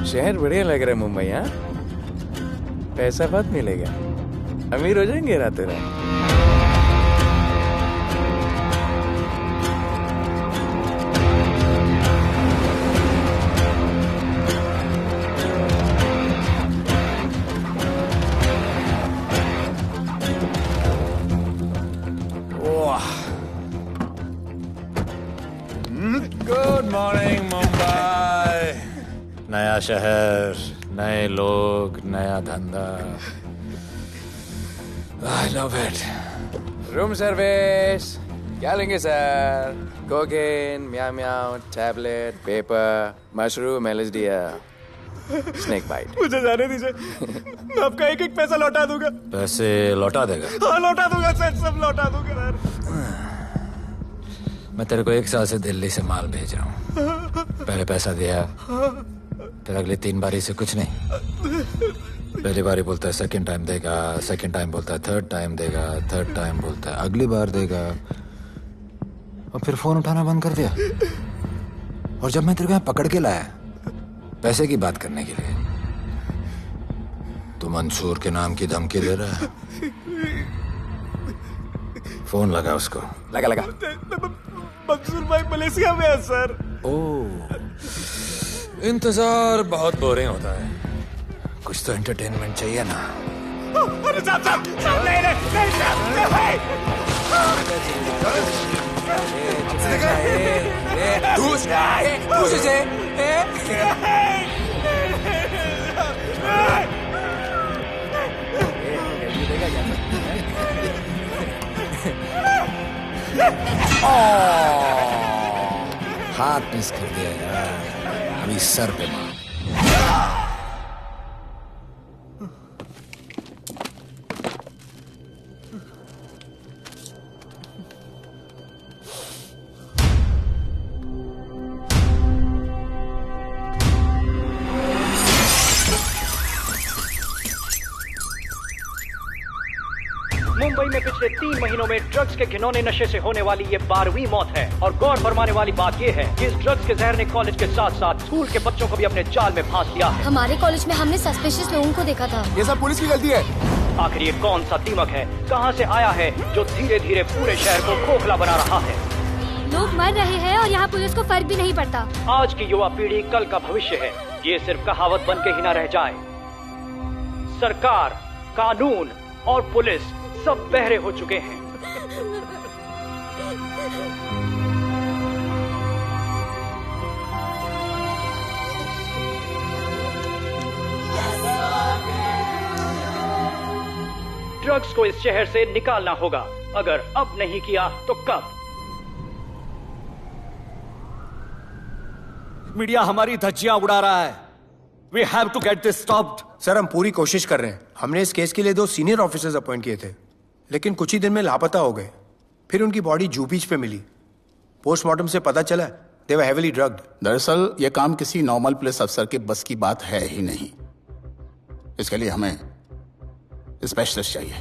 शहर बढ़िया लग रहा है मुंबई। हाँ, पैसा बहुत मिलेगा, अमीर हो जाएंगे रातों रात। Good morning Mumbai. नया शहर, नए लोग, नया धंधा। I love it. Room service क्या लेंगे sir? Cocaine, meow meow, tablet, paper, mushroom, LSD, snake bite. मुझे जाने दीजिए, मैं आपका एक एक पैसा लौटा दूंगा। पैसे लौटा देगा? हाँ लौटा दूंगा सर, सब लौटा दूंगा सर। मैं तेरे को 1 साल से दिल्ली से माल भेज रहा हूँ। पहले पैसा दिया, फिर अगली 3 बारी से कुछ नहीं। पहली बारी बोलता है सेकंड टाइम देगा, सेकंड टाइम बोलता है थर्ड टाइम देगा, थर्ड टाइम बोलता है अगली बार देगा, और फिर फोन उठाना बंद कर दिया। और जब मैं तेरे को यहाँ पकड़ के लाया पैसे की बात करने के लिए, तो मंसूर के नाम की धमकी दे रहा है। फोन लगा उसको। लगा लगा। मंसूर भाई मलेशिया में है सर। ओह, इंतजार बहुत बोरिंग होता है, कुछ तो एंटरटेनमेंट चाहिए ना। अरे साहब साहब साहब, नहीं नहीं नहीं साहब भाई। हाथ मिस कर दिया यार, अभी सर पे मार। मुंबई में पिछले 3 महीनों में ड्रग्स के घिनौने नशे से होने वाली ये 12वीं मौत है। और गौर फरमाने वाली बात ये है कि इस ड्रग्स के जहर ने कॉलेज के साथ साथ स्कूल के बच्चों को भी अपने जाल में फांस लिया है। हमारे कॉलेज में हमने सस्पिशियस लोगों को देखा था। ये सब पुलिस की गलती है। आखिर ये कौन सा दीमक है, कहां से आया है, जो धीरे धीरे पूरे शहर को खोखला बना रहा है? लोग मर रहे हैं और यहाँ पुलिस को फर्क भी नहीं पड़ता। आज की युवा पीढ़ी कल का भविष्य है, ये सिर्फ कहावत बन के ही न रह जाए। सरकार, कानून और पुलिस सब बहरे हो चुके हैं। ड्रग्स को इस शहर से निकालना होगा, अगर अब नहीं किया तो कब? मीडिया हमारी धज्जियां उड़ा रहा है। We have to get this stopped. Sir हम पूरी कोशिश कर रहे हैं। हमने इस केस के लिए 2 सीनियर ऑफिसर्स अपॉइंट किए थे, लेकिन कुछ ही दिन में लापता हो गए। फिर उनकी बॉडी जू बीच पे मिली। पोस्टमार्टम से पता चला दे वर हेवीली ड्रग्ड। दरअसल यह काम किसी नॉर्मल पुलिस अफसर के बस की बात है ही नहीं। इसके लिए हमें स्पेशलिस्ट चाहिए।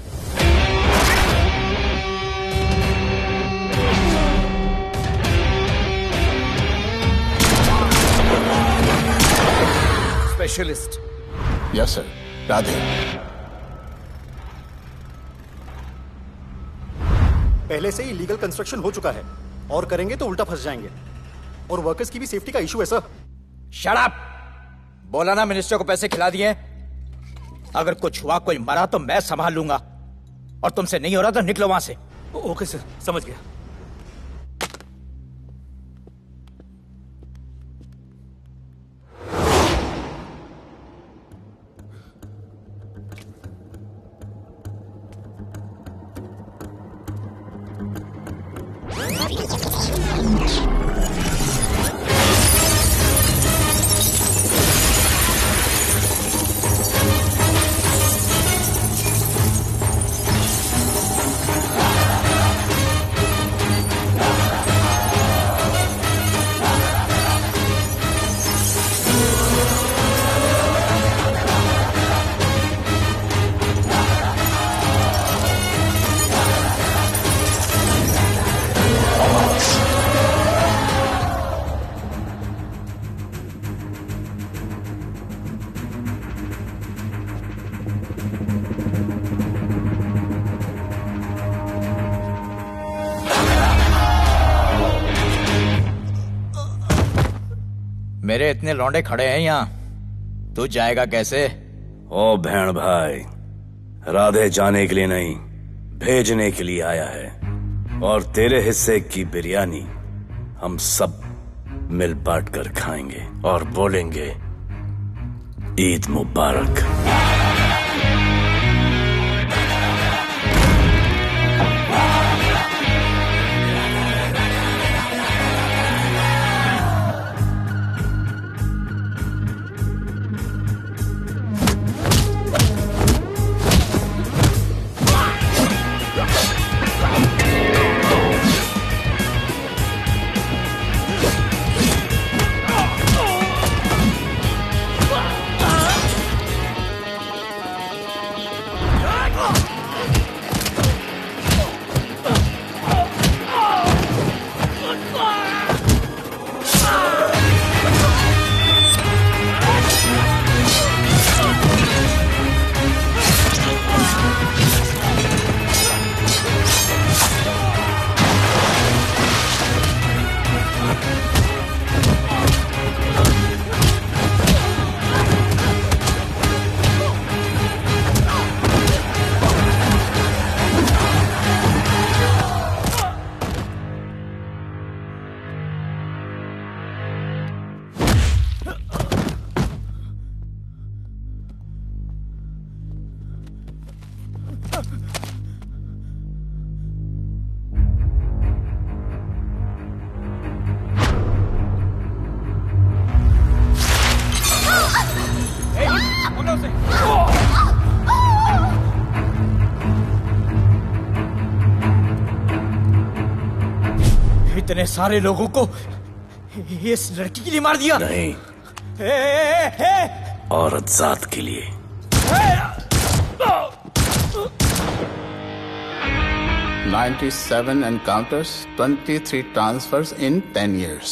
स्पेशलिस्ट? Yes sir. राधे। पहले से ही लीगल कंस्ट्रक्शन हो चुका है, और करेंगे तो उल्टा फंस जाएंगे। और वर्कर्स की भी सेफ्टी का इशू है सर। Shut up! बोला ना मिनिस्टर को पैसे खिला दिए। अगर कुछ हुआ, कोई मरा तो मैं संभाल लूंगा, और तुमसे नहीं हो रहा तो निकलो वहां से। ओके सर, समझ गया। मेरे इतने लौंडे खड़े हैं यहाँ, तू जाएगा कैसे? ओ बहन भाई, राधे जाने के लिए नहीं, भेजने के लिए आया है। और तेरे हिस्से की बिरयानी हम सब मिल बांट कर खाएंगे और बोलेंगे ईद मुबारक। इतने सारे लोगों को इस लड़की के लिए मार दिया? नहीं, औरत जात के लिए। $97 encounters, 23 transfers in 10 years.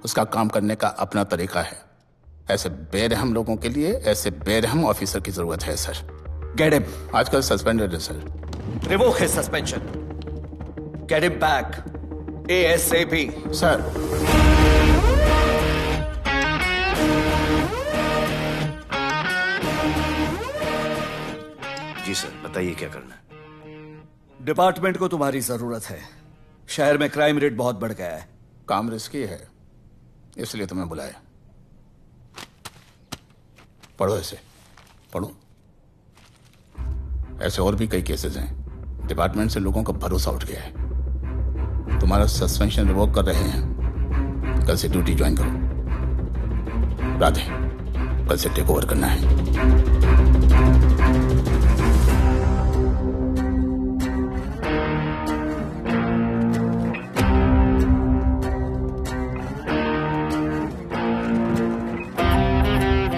उसका काम करने का अपना तरीका है। ऐसे बेरहम लोगों के लिए ऐसे बेरहम ऑफिसर की जरूरत है सर। Get him. आजकल सस्पेंडेड है sir. Revoke his suspension. Get him back. ASAP. Sir, जी सर, बताइए क्या करना है। डिपार्टमेंट को तुम्हारी जरूरत है। शहर में क्राइम रेट बहुत बढ़ गया है। काम रिस्की है, इसलिए तुम्हें बुलाया। पढ़ो इसे, पढ़ो। ऐसे और भी कई केसेस हैं। डिपार्टमेंट से लोगों का भरोसा उठ गया है। तुम्हारा सस्पेंशन रिवोक कर रहे हैं। कल से ड्यूटी ज्वाइन करो। राधे, कल से टेक ओवर करना है।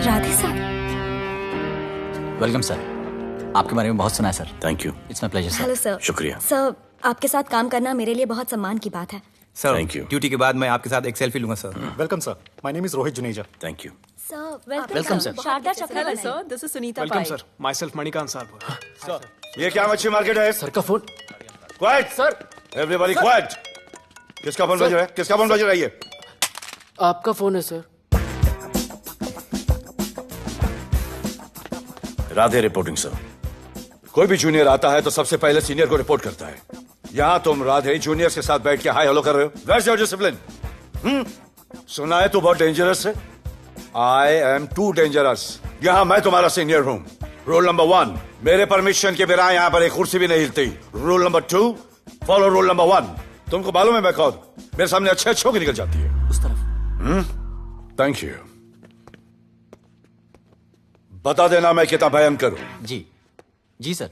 राधे सर। Welcome sir. आपके बारे में बहुत सुना है sir. Thank you. It's my pleasure sir. Hello sir. शुक्रिया सर, आपके साथ काम करना मेरे लिए बहुत सम्मान की बात है। Sir, Thank you. ड्यूटी के बाद मैं आपके साथ एक सेल्फी लूंगा sir. Welcome sir, my name is Rohit Juneja. Thank you. Sir, welcome sir. Sharda Chakraborty sir, this is Sunita welcome sir, myself Manikant साहब। सर, ये क्या मच्छी मार्केट है? सर का phone. Quiet sir, everybody quiet. किसका फोन बज रहा है? किसका फोन बज रहा है? ये आपका फोन है सर। Radhe reporting sir. कोई भी जूनियर आता है तो सबसे पहले सीनियर को रिपोर्ट करता है। यहां तुम राधे जूनियर्स के साथ बैठ के हाय हेलो कर रहे हो। Where's your discipline? सुना है तू बहुत डेंजरस है। I am too dangerous. यहां मैं तुम्हारा सीनियर हूं। रूल नंबर 1, मेरे परमिशन के बिना यहां पर एक कुर्सी भी नहीं हिलती। Rule number 2, follow rule number 1। तुमको मालूम है मैं कौन? मेरे सामने अच्छे अच्छों की निकल जाती है। उस तरफ। Thank you. बता देना मैं कितना भयंकर हूं। जी जी सर।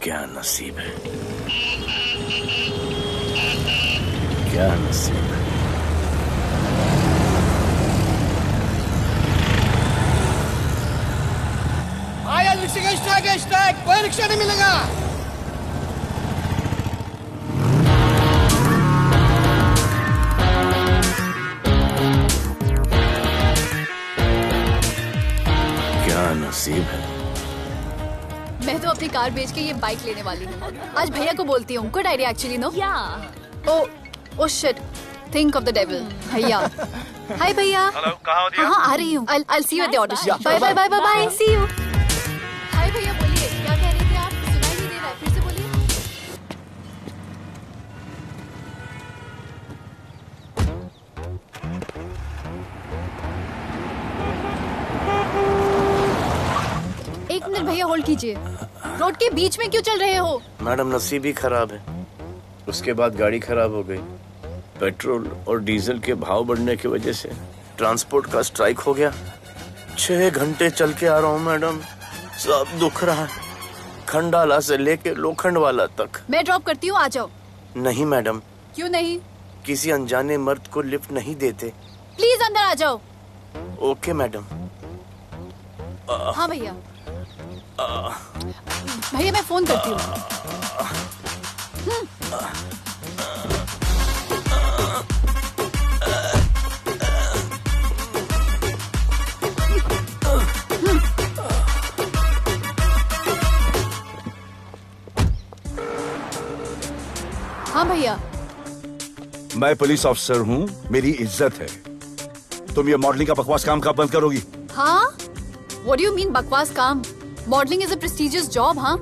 क्या नसीब है, क्या नसीब है। आया रिक्शा के स्ट्राइक, कोई रिक्शा नहीं मिलेगा। क्या नसीब है, अपनी कार बेच के ये बाइक लेने वाली हूँ। आज भैया को बोलती हूँ। Good idea actually, no? Oh shit, think of the devil. भैया, हाय भैया। हेलो, कहाँ हो दिया? हाँ, आ रही हूँ। I'll see you at the audition. Bye bye bye bye bye. See you. हाय भैया, बोलिए क्या कह रहे थे आप? सुनाई नहीं दे रहा है, फिर से बोलिए। एक मिनट भैया, होल्ड कीजिए। रोड के बीच में क्यों चल रहे हो? मैडम, नसीब ही खराब है। उसके बाद गाड़ी खराब हो गई। पेट्रोल और डीजल के भाव बढ़ने की वजह से ट्रांसपोर्ट का स्ट्राइक हो गया। 6 घंटे चल के आ रहा हूँ मैडम, सब दुख रहा है, खंडाला से लेके लोखंडवाला तक। मैं ड्रॉप करती हूँ, आ जाओ। नहीं मैडम। क्यों नहीं? किसी अनजाने मर्द को लिफ्ट नहीं देते। प्लीज अंदर आ जाओ। Okay madam. हाँ भैया। भैया मैं फोन करती हूँ। हाँ भैया। मैं पुलिस ऑफिसर हूँ, मेरी इज्जत है। तुम ये मॉडलिंग का बकवास काम कब बंद करोगी? हाँ? What do you mean बकवास काम? Modelling is a prestigious job. हाँ,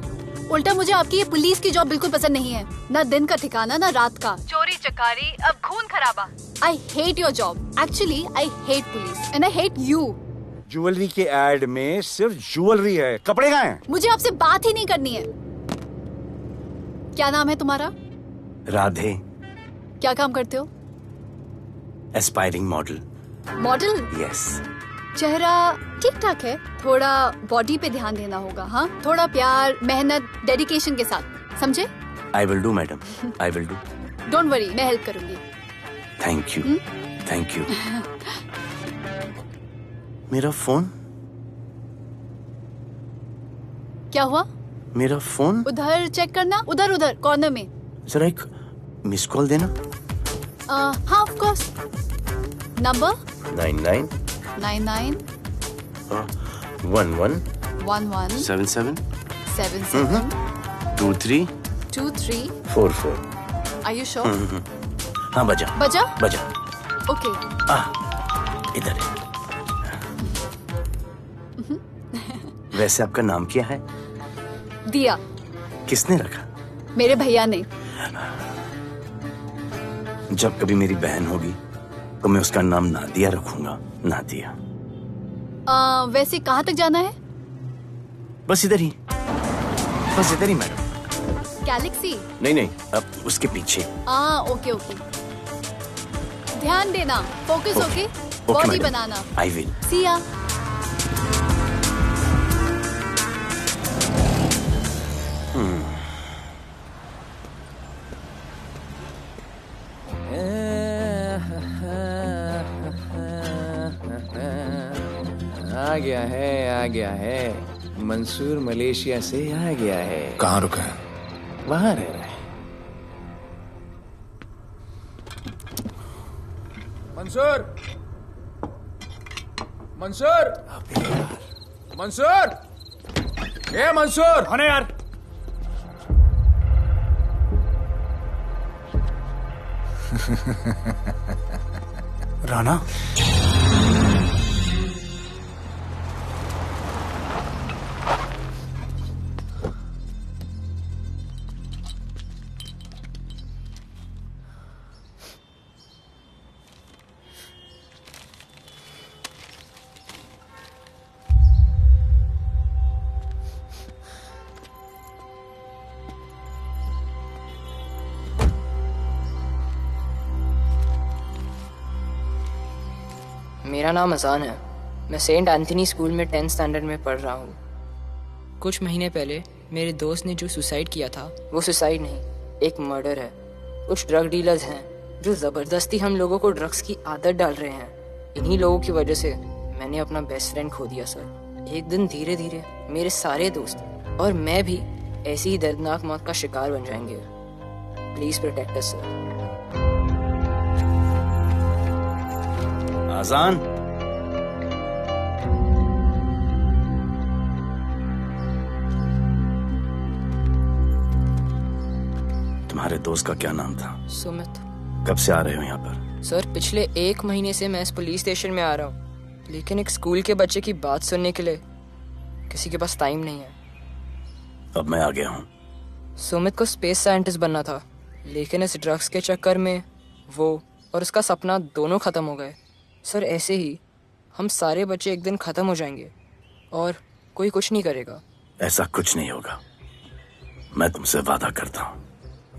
उल्टा मुझे आपकी ये पुलिस की जॉब बिल्कुल पसंद नहीं है। ना दिन का ठिकाना, ना रात का। चोरी चकारी, अब खून खराबा। I hate your job. Actually, I hate police and I hate you. Jewellery के एड में सिर्फ ज्वेलरी है, कपड़े कहाँ हैं? मुझे आपसे बात ही नहीं करनी है। क्या नाम है तुम्हारा? राधे। क्या काम करते हो? Aspiring model. मॉडल? यस। चेहरा ठीक ठाक है, थोड़ा बॉडी पे ध्यान देना होगा। हाँ, थोड़ा प्यार, मेहनत, डेडिकेशन के साथ, समझे? I will do madam, I will do. Don't worry, मैं हेल्प करूंगी। Thank you, thank you. मेरा फोन? क्या हुआ? मेरा फोन? उधर चेक करना, उधर उधर कॉर्नर में। जरा एक मिस कॉल देना। हाँ of course. Number 99 99 11 11 77 77 23 23 44। Are you sure? हाँ बजा बजा? बजा। ओके। इधर है। वैसे आपका नाम क्या है? दिया। किसने रखा? मेरे भैया ने। जब कभी मेरी बहन होगी तो मैं उसका नाम नादिया रखूंगा। नादिया। वैसे कहाँ तक जाना है? बस इधर ही, बस इधर ही मैडम। गैलेक्सी? नहीं नहीं, अब उसके पीछे। Okay okay. ध्यान देना, फोकस ओके। बॉडी बनाना। I will. See ya. आ गया है। मंसूर मलेशिया से आ गया है। कहाँ रुका है? वहां रह रहा है। मंसूर, मंसूर, मंसूर, ये मंसूर। हाँ यार। राणा, मेरा नाम अजान है। मैं सेंट एंथनी स्कूल में 10th स्टैंडर्ड में पढ़ रहा हूँ। कुछ महीने पहले मेरे दोस्त ने जो सुसाइड किया था, वो सुसाइड नहीं, एक मर्डर है। कुछ ड्रग डीलर्स हैं जो ज़बरदस्ती हम लोगों को ड्रग्स की आदत डाल रहे हैं। इन्हीं लोगों की वजह से मैंने अपना बेस्ट फ्रेंड खो दिया सर। एक दिन धीरे धीरे मेरे सारे दोस्त और मैं भी ऐसी ही दर्दनाक मौत का शिकार बन जाएंगे। Please protect us sir. Azaan, तुम्हारे दोस्त का क्या नाम था? सुमित। कब से आ रहे हो यहाँ पर? सर पिछले 1 महीने से मैं इस पुलिस स्टेशन में आ रहा हूँ, लेकिन एक स्कूल के बच्चे की बात सुनने के लिए किसी के पास टाइम नहीं है। अब मैं आ गया हूँ। सुमित को स्पेस साइंटिस्ट बनना था, लेकिन इस ड्रग्स के चक्कर में वो और उसका सपना दोनों खत्म हो गए। सर ऐसे ही हम सारे बच्चे एक दिन खत्म हो जाएंगे और कोई कुछ नहीं करेगा। ऐसा कुछ नहीं होगा, मैं तुमसे वादा करता हूँ।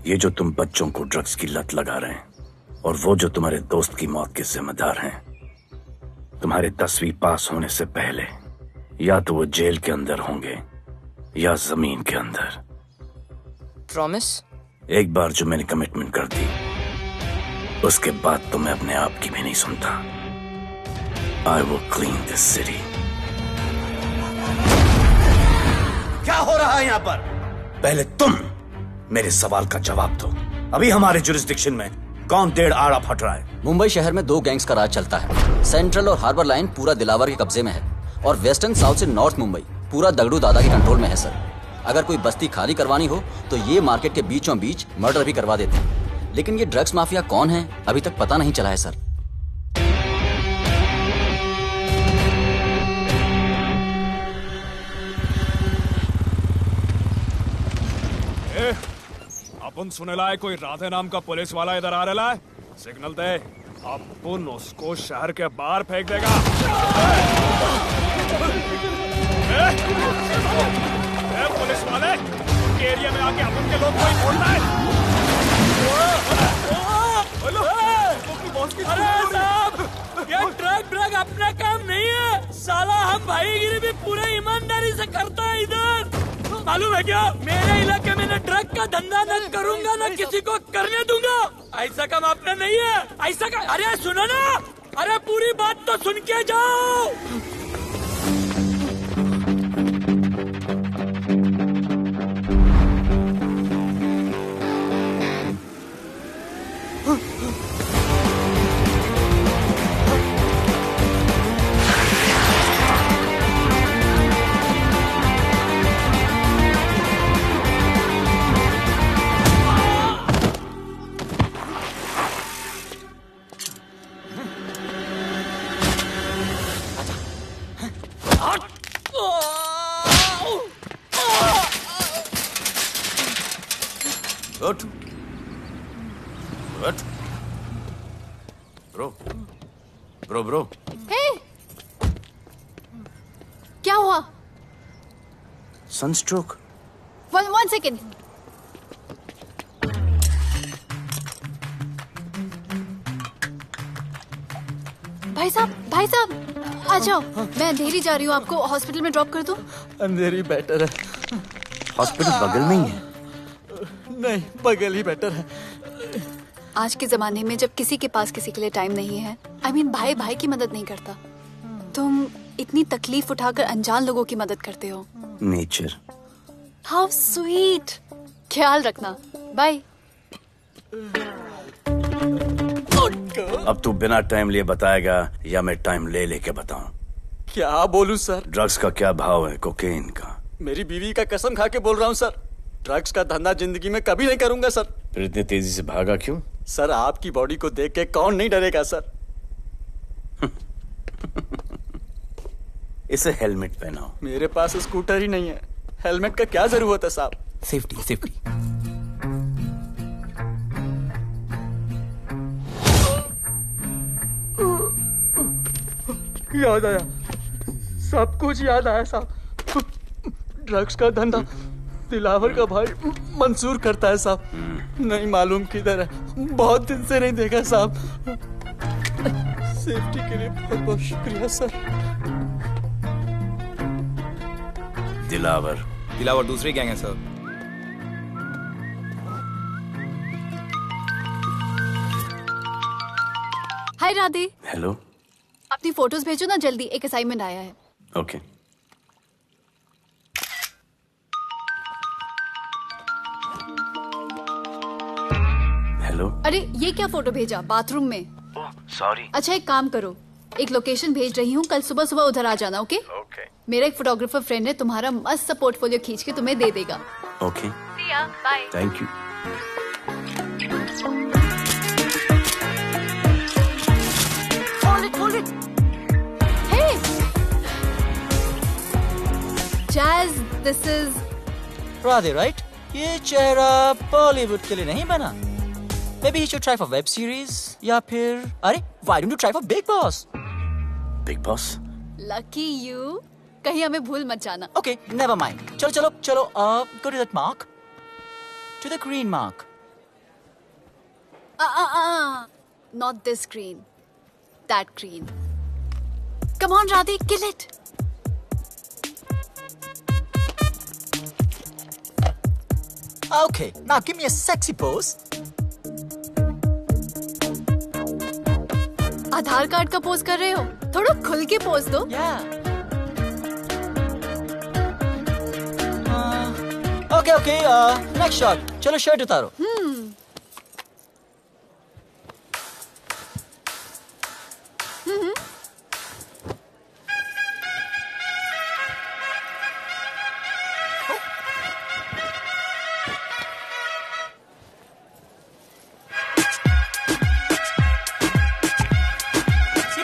ये जो तुम बच्चों को ड्रग्स की लत लगा रहे हैं और वो जो तुम्हारे दोस्त की मौत के जिम्मेदार हैं, तुम्हारे 10वीं पास होने से पहले या तो वो जेल के अंदर होंगे या जमीन के अंदर। प्रॉमिस? एक बार जो मैंने कमिटमेंट कर दी, उसके बाद तो मैं अपने आप की भी नहीं सुनता। I will clean this city. क्या हो रहा है यहाँ पर? पहले तुम मेरे सवाल का जवाब दो। अभी हमारे जुरिस्डिक्शन में कौन डेढ़ आड़ा फट रहा है? मुंबई शहर में 2 गैंग्स का राज चलता है। सेंट्रल और हार्बर लाइन पूरा दिलावर के कब्जे में है और वेस्टर्न साउथ से नॉर्थ मुंबई पूरा दगड़ू दादा के कंट्रोल में है सर। अगर कोई बस्ती खाली करवानी हो तो ये मार्केट के बीचों बीच मर्डर भी करवा देते हैं। लेकिन ये ड्रग्स माफिया कौन है अभी तक पता नहीं चला है सर। अपन सुनेला है कोई राधे नाम का पुलिस वाला इधर आ रहा है। सिग्नल दे, अपन उसको शहर के बाहर फेंक देगा। पुलिस वाले एरिया में आके अपन के लोग कोई बोलना है। अरे साहब, ये ड्रग अपना काम नहीं है। साला हम भाईगिरी भी पूरे ईमानदारी से करता है इधर। मालूम है क्या, मेरे इलाके में न ड्रग का धंधा न करूंगा न किसी को करने दूंगा। ऐसा काम अपना नहीं है। ऐसा का, अरे सुनो ना, अरे पूरी बात तो सुन के जाओ। Good. Good. Bro. Hey! क्या हुआ? Sunstroke. One second. भाई साहब, आ जाओ। मैं अंधेरी जा रही हूँ, आपको हॉस्पिटल में ड्रॉप कर दूँ? अंधेरी बेटर है। हॉस्पिटल बगल में ही है। नहीं, बगल ही बेटर है। आज के जमाने में जब किसी के पास किसी के लिए टाइम नहीं है, भाई की मदद नहीं करता, तुम इतनी तकलीफ उठाकर अनजान लोगों की मदद करते हो। नेचर। How sweet. ख्याल रखना। बाय। अब तू बिना टाइम लिए बताएगा या मैं टाइम ले लेके बताऊं? क्या बोलूं सर? ड्रग्स का क्या भाव है कोकेन का? मेरी बीवी का कसम खा के बोल रहा हूँ सर, ड्रग्स का धंधा जिंदगी में कभी नहीं करूंगा सर। फिर इतनी तेजी से भागा क्यों? सर आपकी बॉडी को देख के कौन नहीं डरेगा सर। इसे हेलमेट पहनाओ। मेरे पास स्कूटर ही नहीं है, हेलमेट का क्या जरूरत है साहब? सेफ्टी। याद आया, सब कुछ याद आया साहब। ड्रग्स का धंधा दिलावर का भाई मंसूर करता है साहब। नहीं मालूम किधर है, बहुत दिन से नहीं देखा साहब। सेफ्टी के लिए बहुत बहुत शुक्रिया सर। दिलावर दूसरी गैंग है सर। हाय राधे। हेलो। अपनी फोटोज भेजो ना जल्दी, एक असाइनमेंट आया है। ओके। हेलो। अरे ये क्या फोटो भेजा बाथरूम में? सॉरी। अच्छा एक काम करो, एक लोकेशन भेज रही हूँ, कल सुबह सुबह उधर आ जाना। ओके? मेरा एक फोटोग्राफर फ्रेंड है, तुम्हारा मस्त सा पोर्टफोलियो खींच के तुम्हें दे देगा। Okay. Bye. Thank you. This is Radhe, right? ये चेहरा बॉलीवुड के लिए नहीं बना। Maybe you should try for web series या फिर अरे why don't you try for Big Boss? Big Boss? Lucky you, कहीं हमें भूल मत जाना। Okay, never mind. चलो चलो चलो, go to that mark, to the green mark. Not this green, that green. Come on, Radhe, kill it. Okay, now give me a sexy pose. Aadhaar card का pose कर रहे हो? थोड़ा खुल के पोज दो। Okay, next shot. चलो shirt उतारो।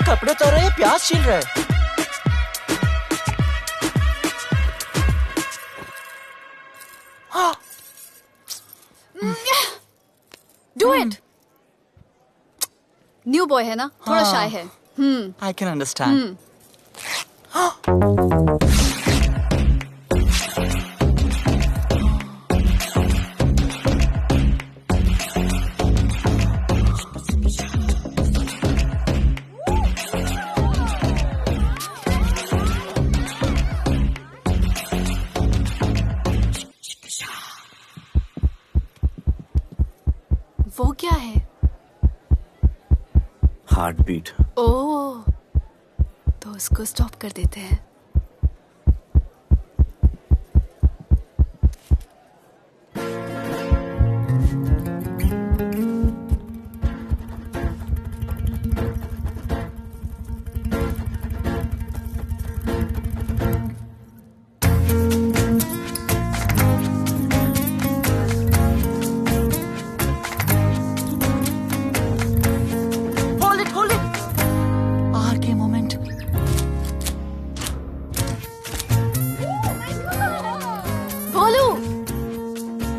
कपड़े उतार रहे, प्याज छील रहे। Do it. न्यू बॉय है ना, थोड़ा शाय है। I can understand. वो क्या है? Heart beat. ओह, तो उसको स्टॉप कर देते हैं।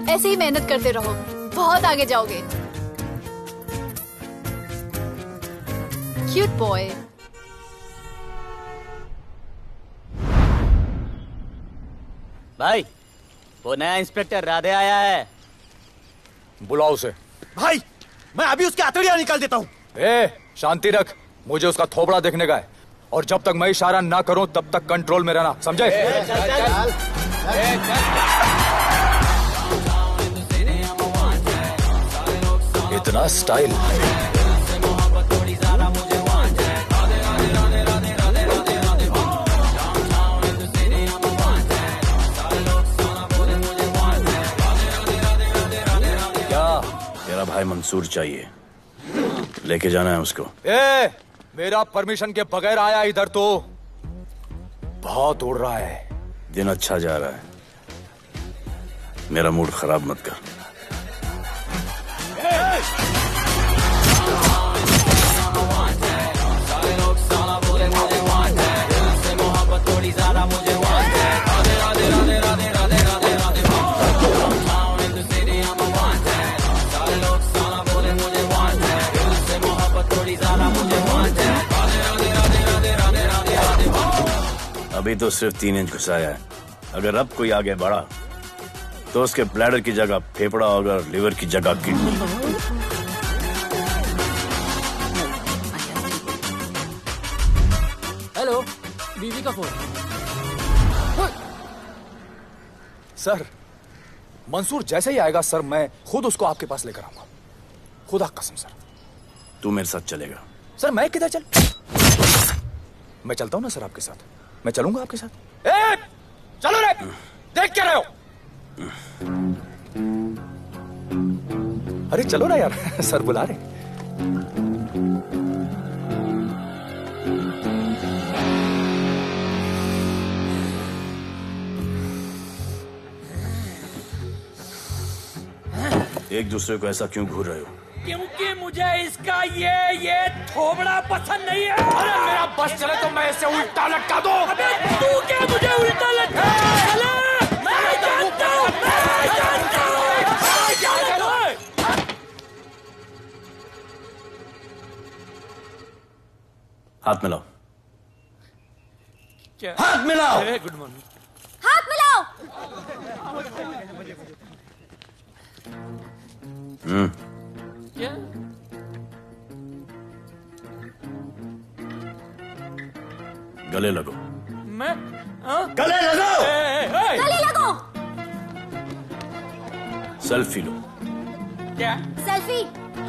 ऐसे ही मेहनत करते रहो, बहुत आगे जाओगे। Cute boy. भाई, वो नया इंस्पेक्टर राधे आया है। बुलाओ उसे। भाई, मैं अभी उसकी हथेलियां निकाल देता हूँ। शांति रख, मुझे उसका थोबड़ा देखने का है, और जब तक मैं इशारा ना करूं तब तक कंट्रोल में रहना, समझे? इतना स्टाइल। क्या? मेरा भाई मंसूर चाहिए, लेके जाना है उसको। मेरा परमिशन के बगैर आया इधर तो बहुत उड़ रहा है। दिन अच्छा जा रहा है, मेरा मूड खराब मत कर। अभी तो सिर्फ 3 इंच घुसाया है, अगर अब कोई आगे बढ़ा तो उसके ब्लैडर की जगह फेफड़ा होगा, लिवर की जगह किडनी। हेलो, बीवी का फोन। सर, मंसूर जैसे ही आएगा सर, मैं खुद उसको आपके पास लेकर आऊंगा, खुदा कसम सर। तू मेरे साथ चलेगा? सर मैं किधर चल? मैं चलता हूं ना सर आपके साथ, मैं चलूंगा आपके साथ। चलो रे, देख क्या रहे हो? अरे चलो ना यार, सर बुला रहे। एक दूसरे को ऐसा क्यों घूर रहे हो? क्योंकि मुझे इसका ये थोबड़ा पसंद नहीं है। अरे मेरा बस चले तो मैं इसे उल्टा लटका दूं। अबे तू क्या मुझे उल्टा लटका? हाथ मिलाओ। क्या? हाथ मिलाओ। Good morning. हाथ मिलाओ। क्या? गले लगो। मैं हाँ? गले लगो। गले लगो। सेल्फी लो। क्या? सेल्फी।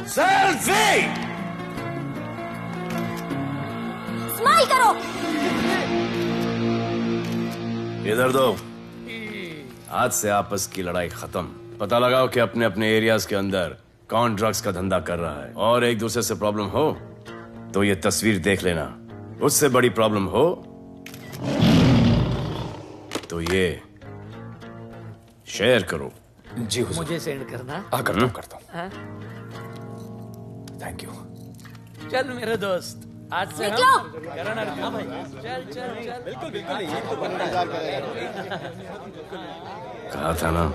सेल्फी। स्माइल करो। इधर दो। आज से आपस की लड़ाई खत्म। पता लगाओ कि अपने अपने एरियाज के अंदर कौन ड्रग्स का धंधा कर रहा है, और एक दूसरे से प्रॉब्लम हो तो ये तस्वीर देख लेना। उससे बड़ी प्रॉब्लम हो तो ये शेयर करो। जी हुजूर। मुझे सेंड करना। करता हूँ। हाँ? Thank you. चल मेरे दोस्त, आज से निकलो। हम करण अर्जुन भाई। चल चल चल। बिल्कुल बिल्कुल। कहा था ना,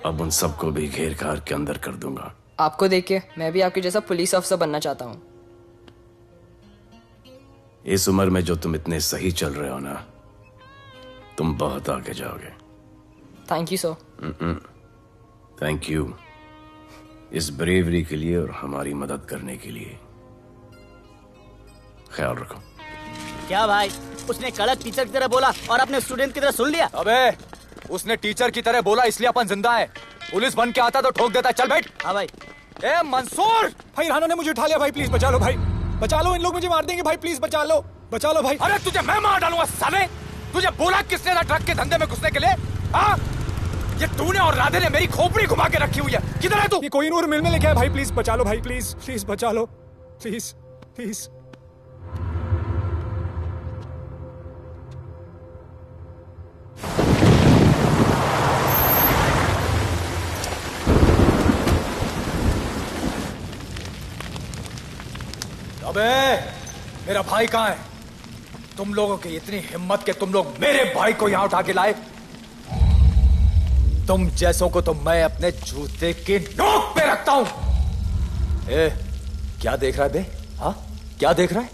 अब उन सबको भी घेर घार के अंदर कर दूंगा। आपको देख के मैं भी आपके जैसा पुलिस ऑफिसर बनना चाहता हूँ। इस उम्र में जो तुम इतने सही चल रहे हो ना, तुम बहुत आगे जाओगे। Thank you sir. Thank you इस ब्रेवरी के लिए और हमारी मदद करने के लिए। ख्याल रखो। क्या भाई, उसने कड़क टीचर की तरह बोला और अपने स्टूडेंट की तरह सुन लिया? अबे उसने टीचर की तरह बोला इसलिए अपन जिंदा है। पुलिस बन के आता तो ठोक देता। चल बैठ। हाँ भाई। ए मंसूर भाई, राना ने मुझे उठा लिया भाई, प्लीज बचा लो भाई, बचा लो, इन लोग मुझे मार देंगे भाई, प्लीज बचा लो भाई। अरे तुझे मैं मार डालूंगा साले। तुझे बोला किसने था ट्रक के धंधे में घुसने के लिए? हाँ, ये तूने और राधे ने मेरी खोपड़ी घुमा के रखी हुई है। किधर है तू? ये कोई नूर मिल में लेके आया भाई, प्लीज बचा लो भाई, प्लीज प्लीज बचा लो, प्लीज प्लीज। अबे मेरा भाई कहाँ है? तुम लोगों की इतनी हिम्मत कि तुम लोग मेरे भाई को यहाँ उठा के लाए। तुम जैसों को तो मैं अपने जूते की नोक पे रखता हूं। ए, क्या देख रहा है बे? हाँ, क्या देख रहा है?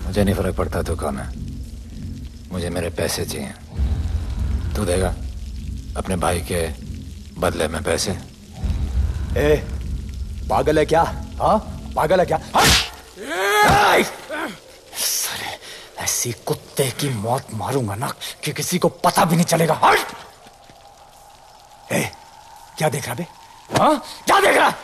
मुझे नहीं फर्क पड़ता तू कौन है, मुझे मेरे पैसे चाहिए। तू देगा अपने भाई के बदले में पैसे? ए, पागल है क्या? हाँ, पागल है क्या? साले, ऐसी कुत्ते की मौत मारूंगा ना कि किसी को पता भी नहीं चलेगा। ए, क्या देख रहा बे? हाँ, क्या देख रहा?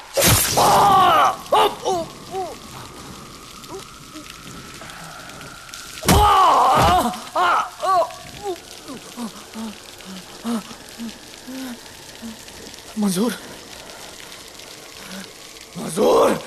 मंजूर, मंजूर।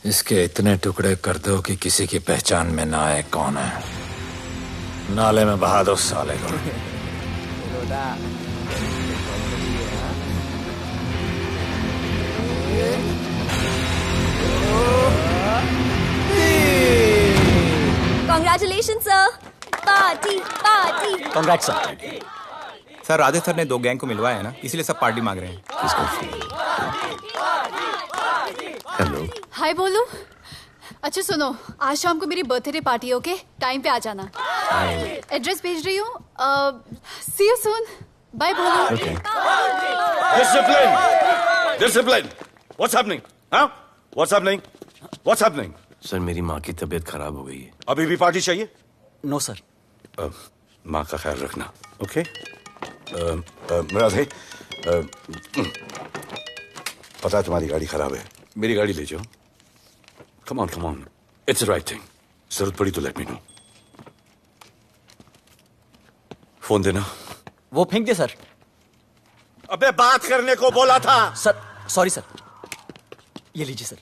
इसके इतने टुकड़े कर दो कि किसी की पहचान में ना आए कौन है। नाले में बहा दो साले को। Congratulations, sir. Party party. Congrats sir. Sir Radhe sir ने 2 गैंग को मिलवाया है ना, इसीलिए सब पार्टी मांग रहे हैं। हेलो। हाय बोलू। अच्छा सुनो, आज शाम को मेरी बर्थडे पार्टी, ओके? टाइम पे आ जाना। एड्रेस भेज रही हूँ। See you soon. बाय बोलू। Discipline, discipline. What's happening? हाँ, what's happening? What's happening? Sir मेरी माँ की तबीयत खराब हो गई है। अभी भी पार्टी चाहिए? No sir. माँ का ख्याल रखना, ओके? राधे, पता है तुम्हारी गाड़ी खराब है, मेरी गाड़ी ले जाओ। Come on, come on, it's the right thing. जरूरत पड़ी तो लेट मी नो। फोन देना। वो फेंक दे सर। अबे बात करने को बोला था। Sir sorry sir. ये लीजिए sir.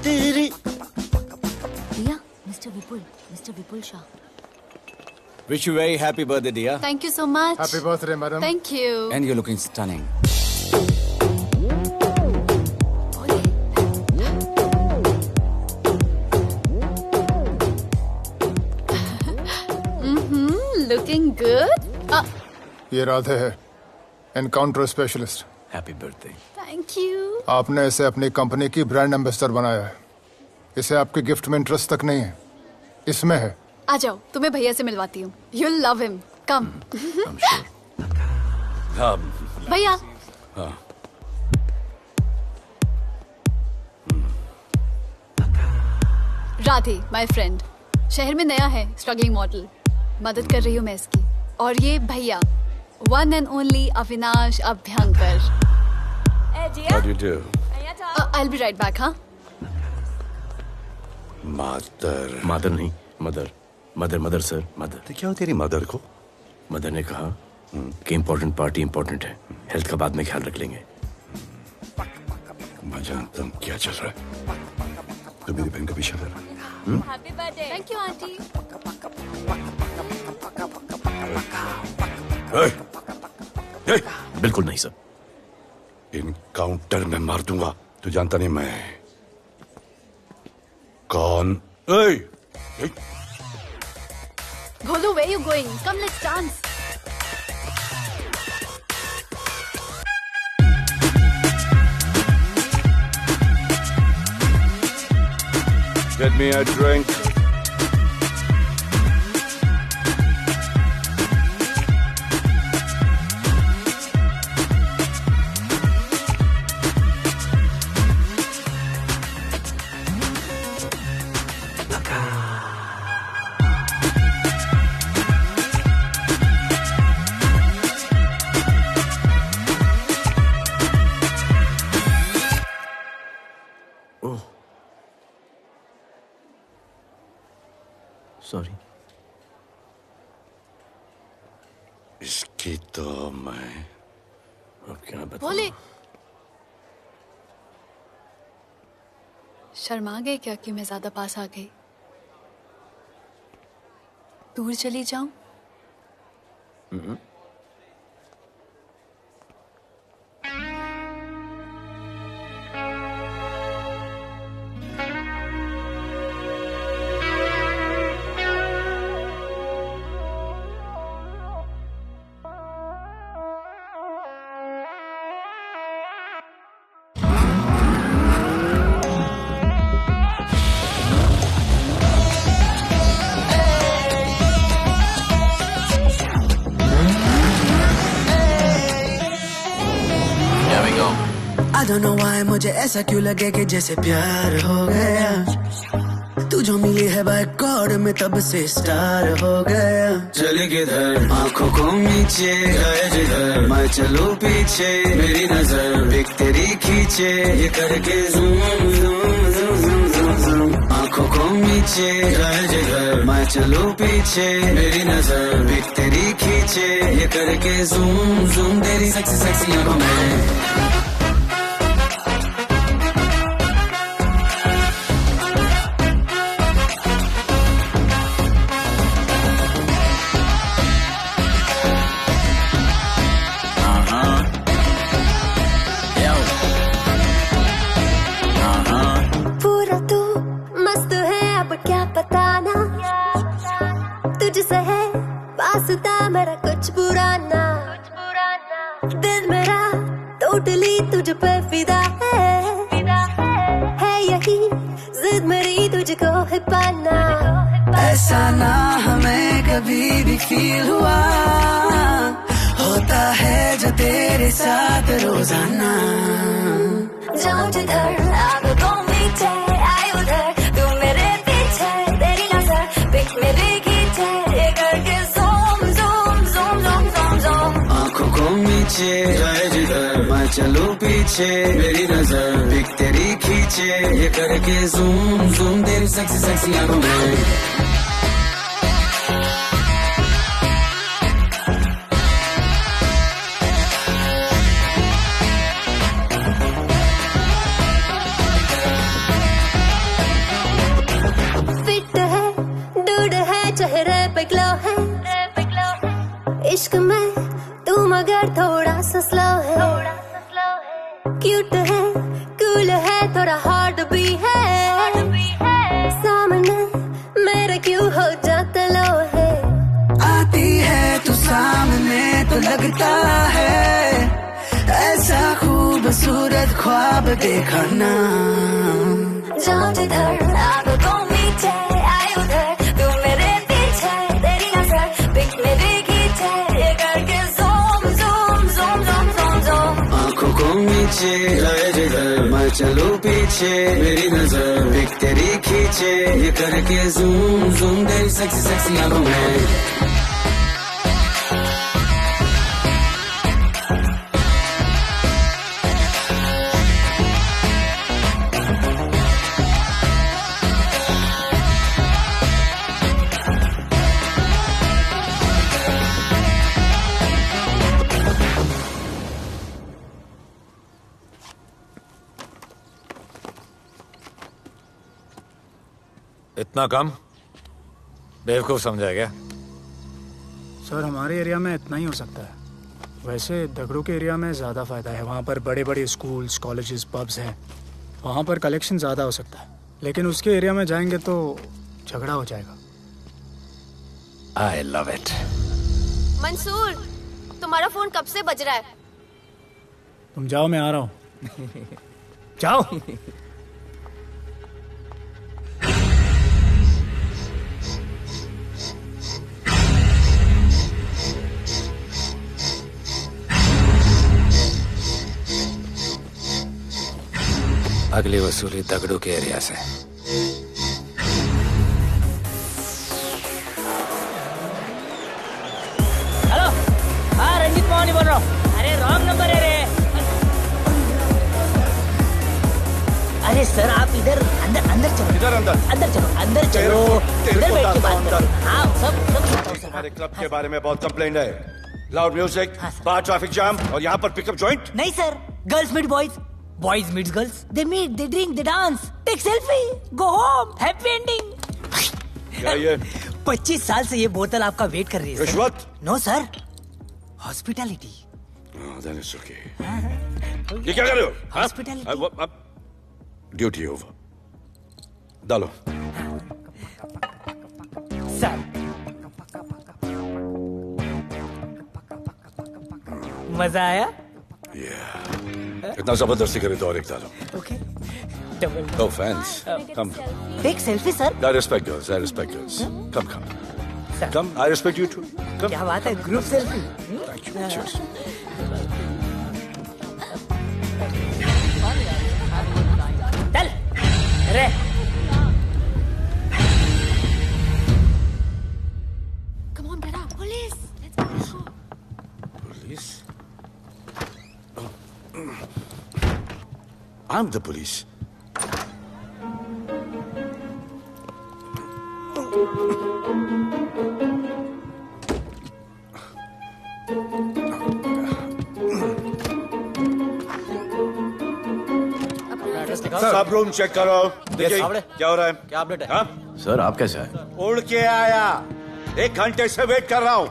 Riya, mister Vipul Shah. Wish you very happy birthday, dear. Thank you so much. Happy birthday, madam. Thank you. And you're looking stunning. Looking good. ये राधे है, encounter specialist. Happy birthday. Thank you. आपने इसे अपनी company की brand ambassador बनाया है। इसे आपके गिफ्ट में इंटरेस्ट तक नहीं है, इसमें है। आ जाओ, तुम्हें भैया से मिलवाती हूँ। You'll love him. Come. भैया। हाँ। Radhe, my friend. शहर में नया है, स्ट्रगलिंग मॉडल। मदद कर रही हूँ मैं इसकी। और ये भैया, one and only Avinash Abhyankar. How do you do? I'll be right back, हाँ? मदर नहीं, मदर सर, मदर। तो क्या हो तेरी मदर को? मदर ने कहा कि इम्पोर्टेंट पार्टी इम्पोर्टेंट है, हेल्थ का बाद में ख्याल रख लेंगे। मैं जानता हूँ क्या चल रहा है। तो मेरी बहन का पीछा कर। Happy birthday. Thank you, auntie. बिल्कुल नहीं सर। इनकाउंटर में मार दूंगा। तू जानता नहीं मैं कौन? Bholu, where you going? Come, let's dance. Get me a drink. Sorry. इसकी तो मैं अब क्या बताऊं? भोले, शर्मा गए क्या कि मैं ज्यादा पास आ गई? दूर चली जाऊं? I don't know why मुझे ऐसा क्यों लगे कि जैसे प्यार हो गया। तू जो मिली है बाय गॉड में तब से स्टार हो गया। चले किधर आंखों को नीचे गए जिधर मैं चलूं पीछे मेरी नजर एक तेरी खींचे ये करके zoom zoom zoom zoom zoom zoom. आंखों को नीचे गए जिधर मैं चलूं पीछे मेरी नजर एक तेरी खींचे ये करके ज़ूम ज़ूम तेरी सेक्सी सेक्सी आंखों में। मेरा कुछ बुरा ना दिल मेरा टोटली तुझ पे फिदा है यही जिद मेरी तुझको है पाना। ऐसा ना हमें कभी भी फील हुआ होता है जो तेरे साथ रोजाना। जाऊं जिधर आग को मीठे आए उधर तू मेरे पीछे तेरी नजर पिक मेरी खींचे ये करके नीचे जाए जिधर मैं चलूं पीछे मेरी नजर एक तेरी खींचे ये करके ज़ूम ज़ूम तेरी सेक्सी सेक्सी आंखों में। फिट है डूड है चेहरे पे ग्लो है इश्क में तू मगर थोड़ा सा स्लो है, क्यूट है, कूल है, थोड़ा हार्ड भी है, सामने मेरे क्यों हो जाता लो है। आती है तू सामने तो लगता है ऐसा खूबसूरत ख्वाब देखा ना। जाऊं जिधर आग को मीचे आए उधर, तू मेरे पीछे तेरी नजर पिक मेरी खींचे, ये करके zoom zoom zoom zoom zoom zoom. आंखों को नीचे लाए जिधर मैं चलूं पीछे, मेरी नजर पिक तेरी खींचे, ये करके ज़ूम ज़ूम तेरी सेक्सी सेक्सी आंखों में। इतना कम बेवकूफ समझा क्या? सर हमारे एरिया में इतना ही हो सकता है, वैसे दगड़ू के एरिया में ज़्यादा फ़ायदा है। वहाँ पर बड़े बड़े स्कूल्स, कॉलेजेस, पब्स हैं, वहाँ पर कलेक्शन ज़्यादा हो सकता है। लेकिन उसके एरिया में जाएंगे तो झगड़ा हो जाएगा। I love it. मंसूर, तुम्हारा फोन कब से बज रहा है? तुम जाओ, मैं आ रहा हूँ। जाओ। अगली वसूली दगड़ू के एरिया से। हेलो, हाँ रंजीत मोहन बोल रहा हूँ। अरे रॉन्ग नंबर है रे। अरे सर आप इधर अंदर अंदर चलो। इधर अंदर चलो, अंदर चलो, इधर बैठ के बात करो। हाँ सब हमारे क्लब के बारे में बहुत कंप्लेंट है। लाउड म्यूजिक, बाहर ट्रैफिक जाम और यहाँ पर पिकअप जॉइंट। नहीं sir, girls meet boys, boys meet girls, they meet, they drink, they dance, take selfie, go home, happy ending. क्या ये 25 साल से ये बोतल आपका वेट कर रही है। रिश्वत? No sir, hospitality. ये क्या कर रहे हो? हॉस्पिटैलिटी। ड्यूटी ओवर, डालो। सर मजा आया? इतना जबरदस्ती करे तो और एक डालो। Okay. No offense. Come. Take selfie, sir. I respect girls. I respect girls. Come. Come. I respect you too. Come. क्या बात है, group selfie. Thank you. Cheers. चल, रे। Come on, brother. Police. Let's go. Police? I'm the police. सब room check करो। देखिए क्या हो रहा है। क्या अपडेट है? हाँ? सर आप कैसे आए? उड़ के आया, 1 घंटे से वेट कर रहा हूँ।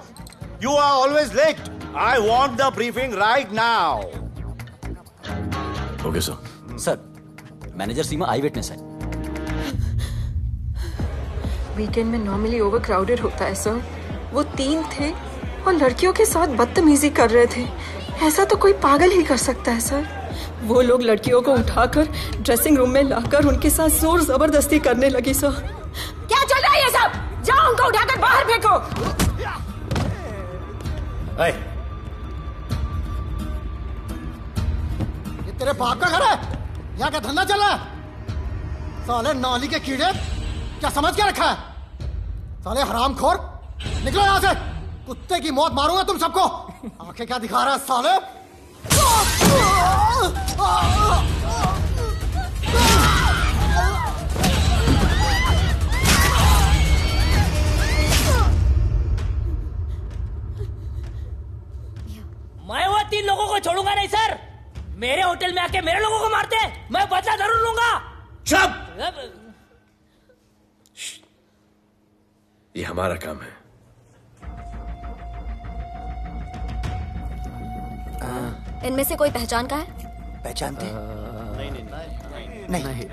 You are always late. I want the briefing right now. Okay sir. Sir, manager Seema eye witness है। वीकेंड में नॉर्मली ओवर क्राउडेड होता है सर। वो 3 थे और लड़कियों के साथ बदतमीजी कर रहे थे। ऐसा तो कोई पागल ही कर सकता है सर। वो लोग लड़कियों को उठाकर ड्रेसिंग रूम में लाकर उनके साथ जोर जबरदस्ती करने लगी सर। क्या चल रहा है ये सब? जाओ उनको उठाकर बाहर फेंको। ये तेरे बाप का घर है? यहाँ क्या धंधा चल रहा है? साले नाली के कीड़े, क्या समझ के रखा है? साले हरामखोर, निकलो यहाँ से। कुत्ते की मौत मारूंगा तुम सबको। आंखें क्या दिखा रहा है साले? मैं वो 3 लोगों को छोड़ूंगा नहीं सर। मेरे होटल में आके मेरे लोगों को मारते हैं, मैं बदला जरूर लूंगा। चुप! ये हमारा काम है। इनमें से कोई पहचान का है? पहचानते हैं? नहीं।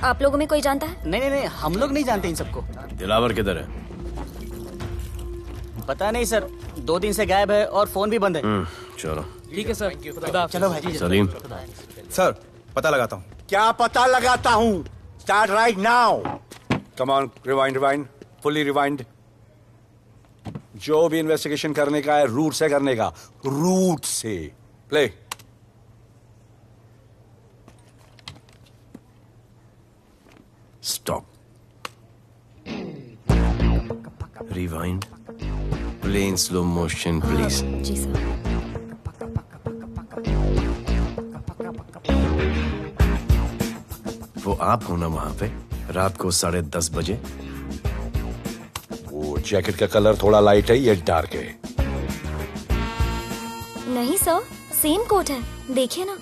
आप लोगों में कोई जानता है? नहीं, हम लोग नहीं जानते इन सबको। दिलावर किधर है? पता नहीं सर, 2 दिन से गायब है और फोन भी बंद है। चलो ठीक है सर। चलो भाई। सलीम। सर पता लगाता हूँ। क्या पता लगाता हूँ? Start right now. Come on, rewind, fully rewind. जो भी इन्वेस्टिगेशन करने का है रूट से करने का, रूट से। Play. Stop. Rewind. Play in slow motion please. जी सर। वो आप हो ना वहां पे रात को 10:30 बजे? वो जैकेट का कलर थोड़ा लाइट है, ये डार्क है। नहीं सर, सेम कोट है, देखिए ना।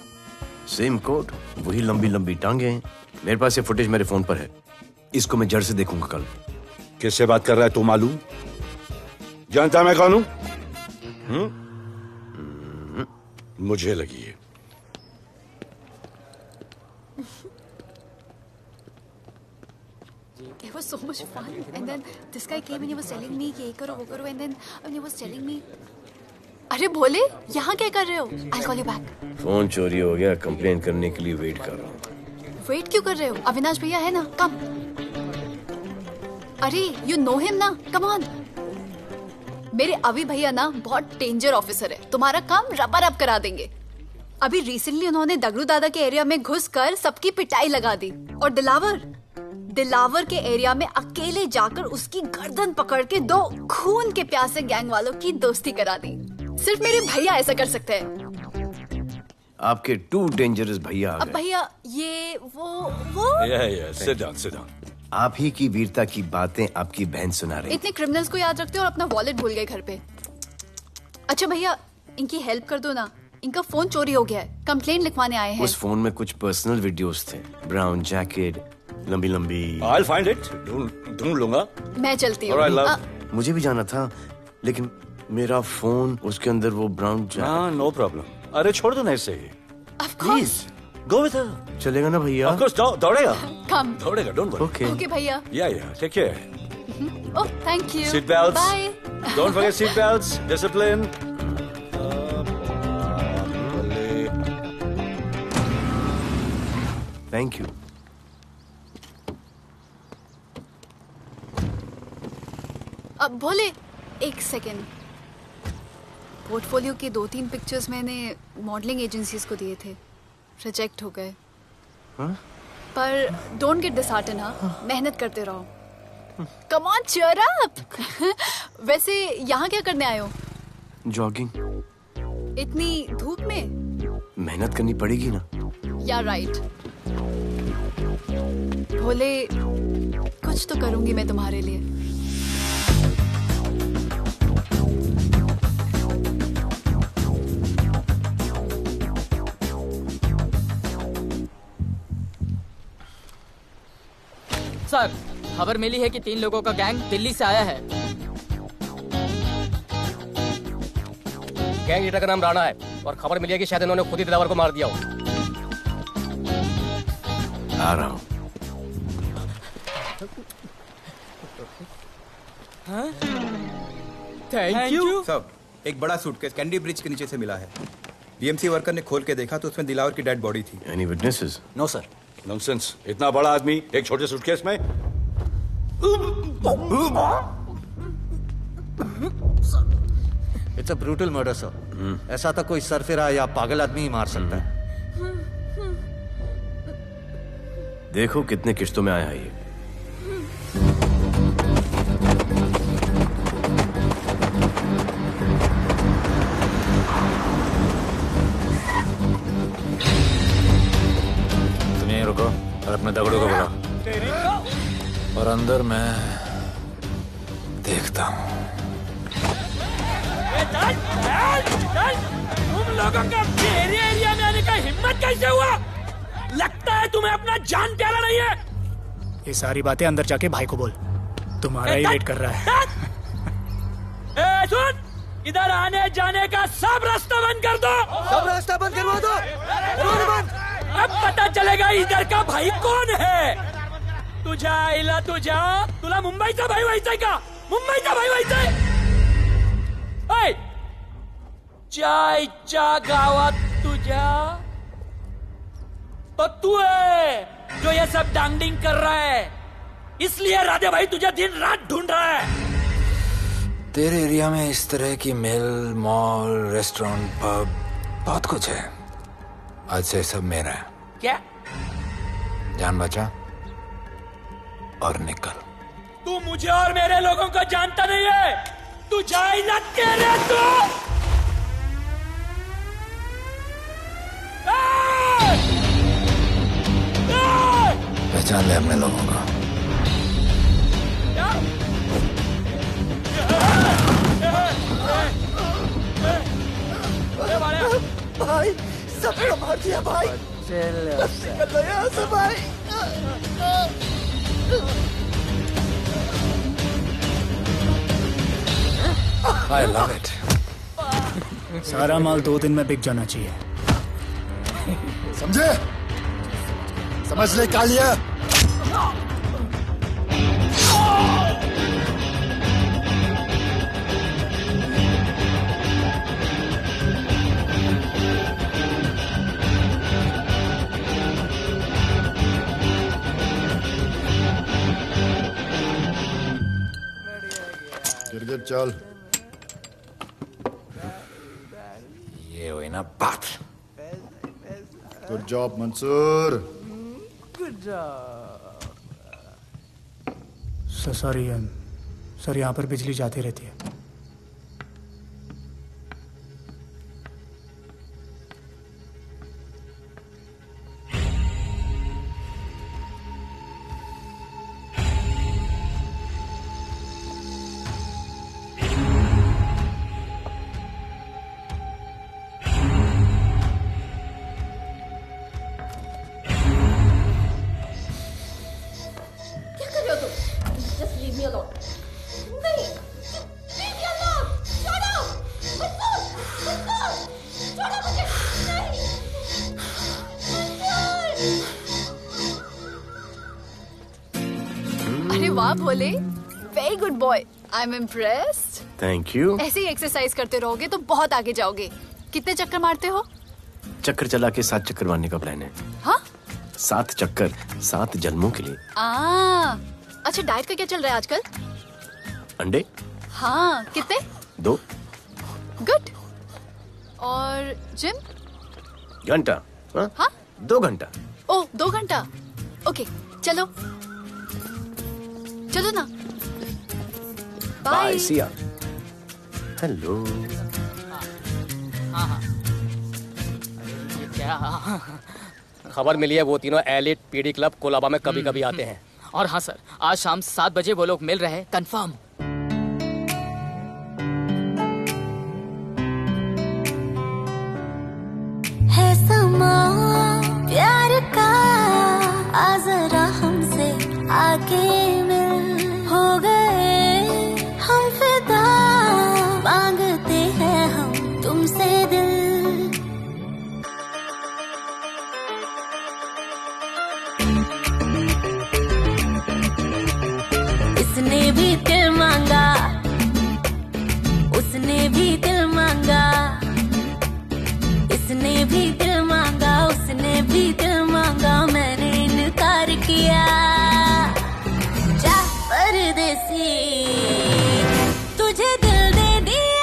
सेम कोट, वही लंबी लंबी टांगे हैं। मेरे पास ये फुटेज मेरे फोन पर है, इसको मैं जड़ से देखूंगा कल। किससे बात कर रहा है तू? मालूम? जानता मैं कौन हूं? मुझे लगी है। It was so much fun, and then this guy came and he was telling me कि ये करो वो करो, and then he was telling me, अरे भोले यहाँ क्या कर रहे हो? I'll call you back. Phone चोरी हो गया, कंप्लेन करने के लिए वेट कर रहा हूँ। वेट क्यों कर रहे हो? अविनाश भैया है ना, कम। अरे you know him ना, come on. मेरे अभी भैया ना बहुत डेंजर ऑफिसर है, तुम्हारा काम रबर अप करा देंगे। अभी रिसेंटली उन्होंने दगड़ू दादा के एरिया में घुसकर सबकी पिटाई लगा दी, और दिलावर के एरिया में अकेले जाकर उसकी गर्दन पकड़ के 2 खून के प्यासे गैंग वालों की दोस्ती करा दी। सिर्फ मेरे भैया ऐसा कर सकते हैं। आपके 2 डेंजरस भैया आ अब गए। भैया ये वो सिट डाउन। आप ही की वीरता की बातें आपकी बहन सुना रही। इतने क्रिमिनल्स को याद रखते हो और अपना वॉलेट भूल गए घर पे। अच्छा भैया, इनकी हेल्प कर दो ना, इनका फोन चोरी हो गया है, कंप्लेंट लिखवाने आए हैं। उस फोन में कुछ पर्सनल वीडियोस थे, ब्राउन जैकेट, लंबी लंबी। I'll find it. ढूंढ लूंगा। मैं चलती All right, हूँ। love. मुझे भी जाना था, लेकिन मेरा फोन, उसके अंदर वो ब्राउन जैकेट। हाँ, नो प्रॉब्लम। अरे छोड़ दो ना इसे। Please go with her. चलेगा ना भैया? Of course, दौड़ेगा। कम। दौड़ेगा, डोंट वरी। ओके भैया। Yeah, take care. Oh thank you. Seat belts. Bye. Don't forget seat belts. Discipline. Thank you. अब भोले एक सेकेंड, पोर्टफोलियो के 2-3 पिक्चर्स मैंने मॉडलिंग एजेंसीज को दिए थे, रिजेक्ट हो गए। पर डोंट गेट डिसहार्टन, हाँ, मेहनत करते रहो। Come on cheer up. वैसे यहाँ क्या करने आए हो? जॉगिंग। इतनी धूप में? मेहनत करनी पड़ेगी ना। या राइट। भोले कुछ तो करूंगी मैं तुम्हारे लिए। सर, खबर मिली है कि 3 लोगों का गैंग दिल्ली से आया है। गैंग लीडर का नाम राणा है और खबर मिली है कि शायद इन्होंने खुद ही दिलावर को मार दिया हो। आ रहा हूँ। Thank you. सब एक बड़ा सूटकेस कैंडी ब्रिज के नीचे से मिला है। बीएमसी वर्कर ने खोल के देखा तो उसमें दिलावर की डेड बॉडी थी। Any witnesses? No sir. Nonsense, इतना बड़ा आदमी एक छोटे सूटकेस में? It's a brutal murder sir. ऐसा तो कोई सरफिरा या पागल आदमी ही मार सकता है। देखो कितने किश्तों में आया है ये। तुम यहीं रुको और अपने दगड़ों को बुलाओ, और अंदर मैं देखता हूँ। तुम लोगों का मेरे एरिया में आने का हिम्मत कैसे हुआ? लगता है तुम्हें अपना जान प्यारा नहीं है। ये सारी बातें अंदर जाके भाई को बोल, तुम्हारा ही वेट कर रहा है। सुन, इधर आने जाने का सब रास्ता बंद कर दो। सब रास्ता बंद करवा दो। अब पता चलेगा इधर का भाई कौन है। तुझा इला तुझा तुला मुंबईचा भाई व्हायचाय का? मुंबईचा भाई व्हायचाय? चायच्या गावात तुझ्या तो तू है जो ये सब डांगडिंग कर रहा है, इसलिए राधे भाई तुझे दिन रात ढूंढ रहा है। तेरे एरिया में इस तरह की मिल, मॉल, रेस्टोरेंट, पब बहुत कुछ है। आज से सब मेरा है। क्या? जान बचा और निकल। तू मुझे और मेरे लोगों को जानता नहीं है। तू जाए ना तेरे तू। पहचान ले अपने लोगों को। भाई सबको मार दिया भाई। निकल लो यहाँ से भाई। I love it. सारा माल 2 दिन में बिक जाना चाहिए। समझे? समझ ले कालिया। गिरगिट चल। ये हुई ना बात। Good job Mansoor. Sorry sir, यहाँ पर बिजली जाती रहती है। अरे वाह Bhole, very good boy, I am impressed. Thank you. ऐसे ही एक्सरसाइज करते रहोगे तो बहुत आगे जाओगे। कितने चक्कर मारते हो? चक्कर चला के 7 चक्कर मारने का प्लान है। हाँ? 7 चक्कर 7 जन्मों के लिए। अच्छा, डाइट का क्या चल रहा है आजकल? अंडे? हाँ, कितने? 2। गुड। और जिम? घंटा। हाँ? 2 घंटा। ओह, 2 घंटा। ओके, चलो चलो ना। बाय, सी या। हेलो। क्या खबर मिली है? वो तीनों एलिट पीडी क्लब कोलाबा में कभी कभी आते हैं। और हाँ सर, आज शाम 7 बजे वो लोग मिल रहे हैं, कंफर्म। है समा प्यार का, आ जरा हमसे आके मिल। हो गए हम फिदा, मांगते हैं हम तुमसे दिल। इसने भी दिल मांगा, उसने भी दिल मांगा, इसने भी दिल मांगा, उसने भी दिल मांगा, मैंने इनकार किया। जा परदेसी, तुझे दिल दे दिया।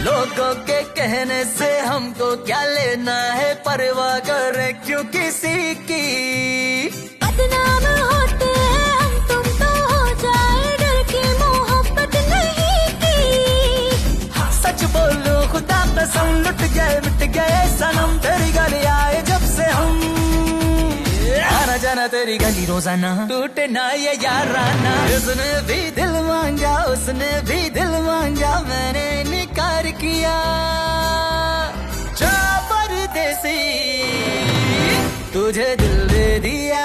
लोगों के कहने से हमको क्या लेना है, परवाह करे क्यों किसी की। बदनाम होते हैं हम, तुम तो हो जाए, डर की मोहब्बत नहीं की। हाँ, सच बोलो खुदा कसम, लुट गए मिट गए सनम, तेरी गली आए जब से हम। आना जाना तेरी तेरी गली रोजाना, टूटे ना ये याराना। उसने भी दिल मांगा, उसने भी दिल मांगा, मैंने इनकार किया। जा परदेसी, तुझे दिल दे दिया।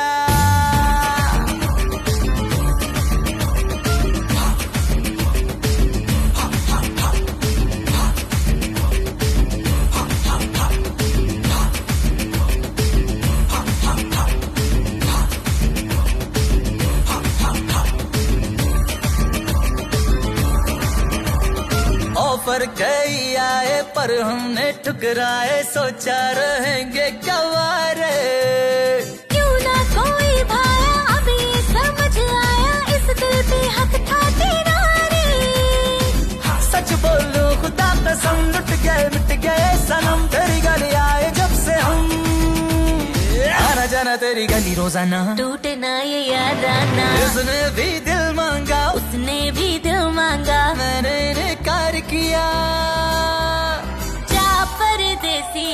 ऑफर कई आए पर हमने ठुकराए, सोचा रहेंगे क्या वारे। क्यों ना कोई भाया, अब ये समझ आया, इस दिल पे हक था तेरा रे। सच बोलो खुदा कसम, लुट गए मिट गए सनम, तेरी गली आए जब से हम। आना जाना तेरी गली रोजाना, टूटे ना ये याराना। उसने भी दिल मांगा, उसने भी दिल मांगा, मैंने इनकार किया। जा परदेसी,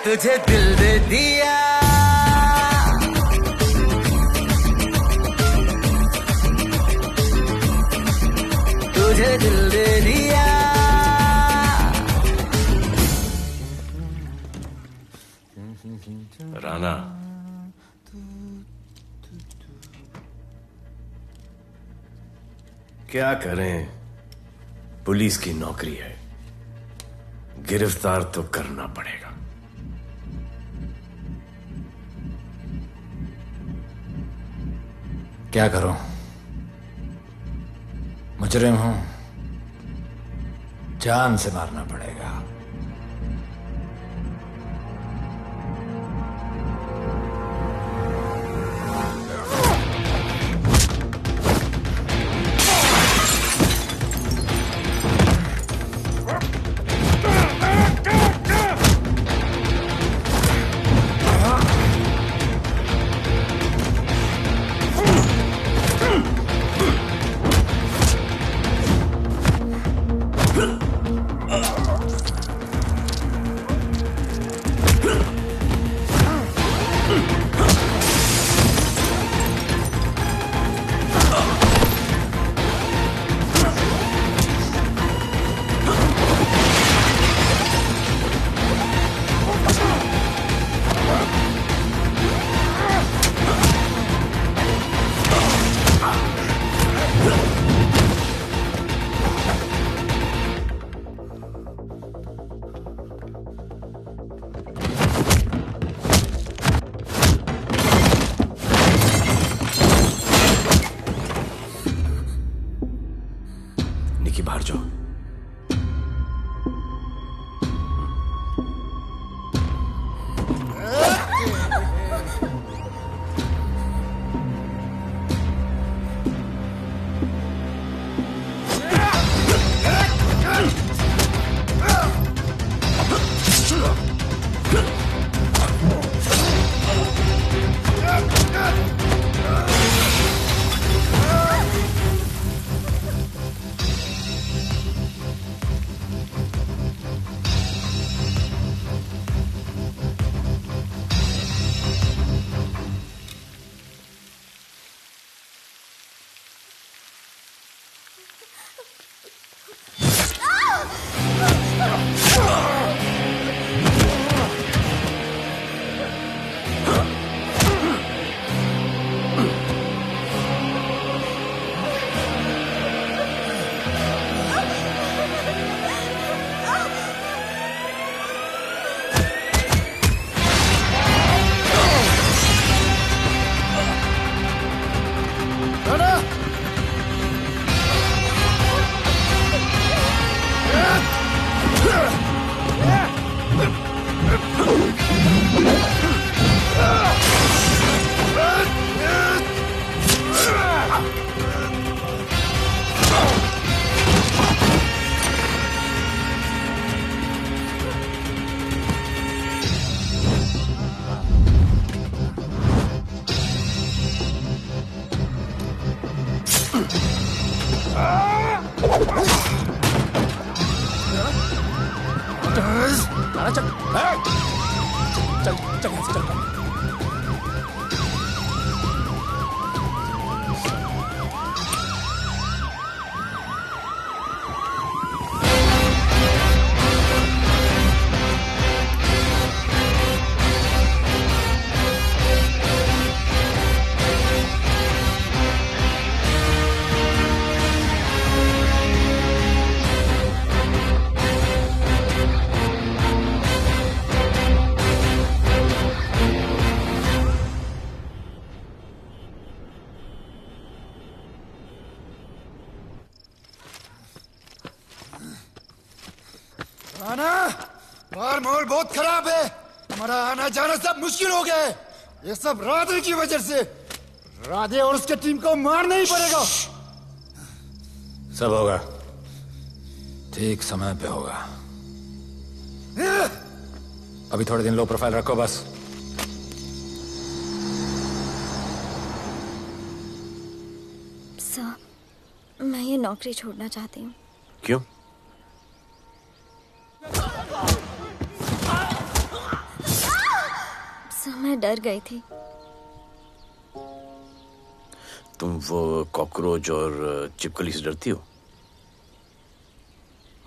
तुझे दिल दे दिया। तुझे दिल दे दिया। राना, क्या करें, पुलिस की नौकरी है, गिरफ्तार तो करना पड़ेगा। क्या करूं, मुजरिम हूं, जान से मारना पड़ेगा। निकी बाहर जाओ। चल चल चल यहाँ से चल। आना बाहर माहौल बहुत खराब है। हमारा आना जाना सब मुश्किल हो गया है। ये सब राधे की वजह से। राधे और उसके टीम को मारना ही पड़ेगा। सब होगा, ठीक समय पे होगा। अभी थोड़े दिन लो प्रोफाइल रखो बस। सर, मैं ये नौकरी छोड़ना चाहती हूँ। क्यों? सर, मैं डर गई थी। तुम वो कॉकरोच और चिपकली से डरती हो?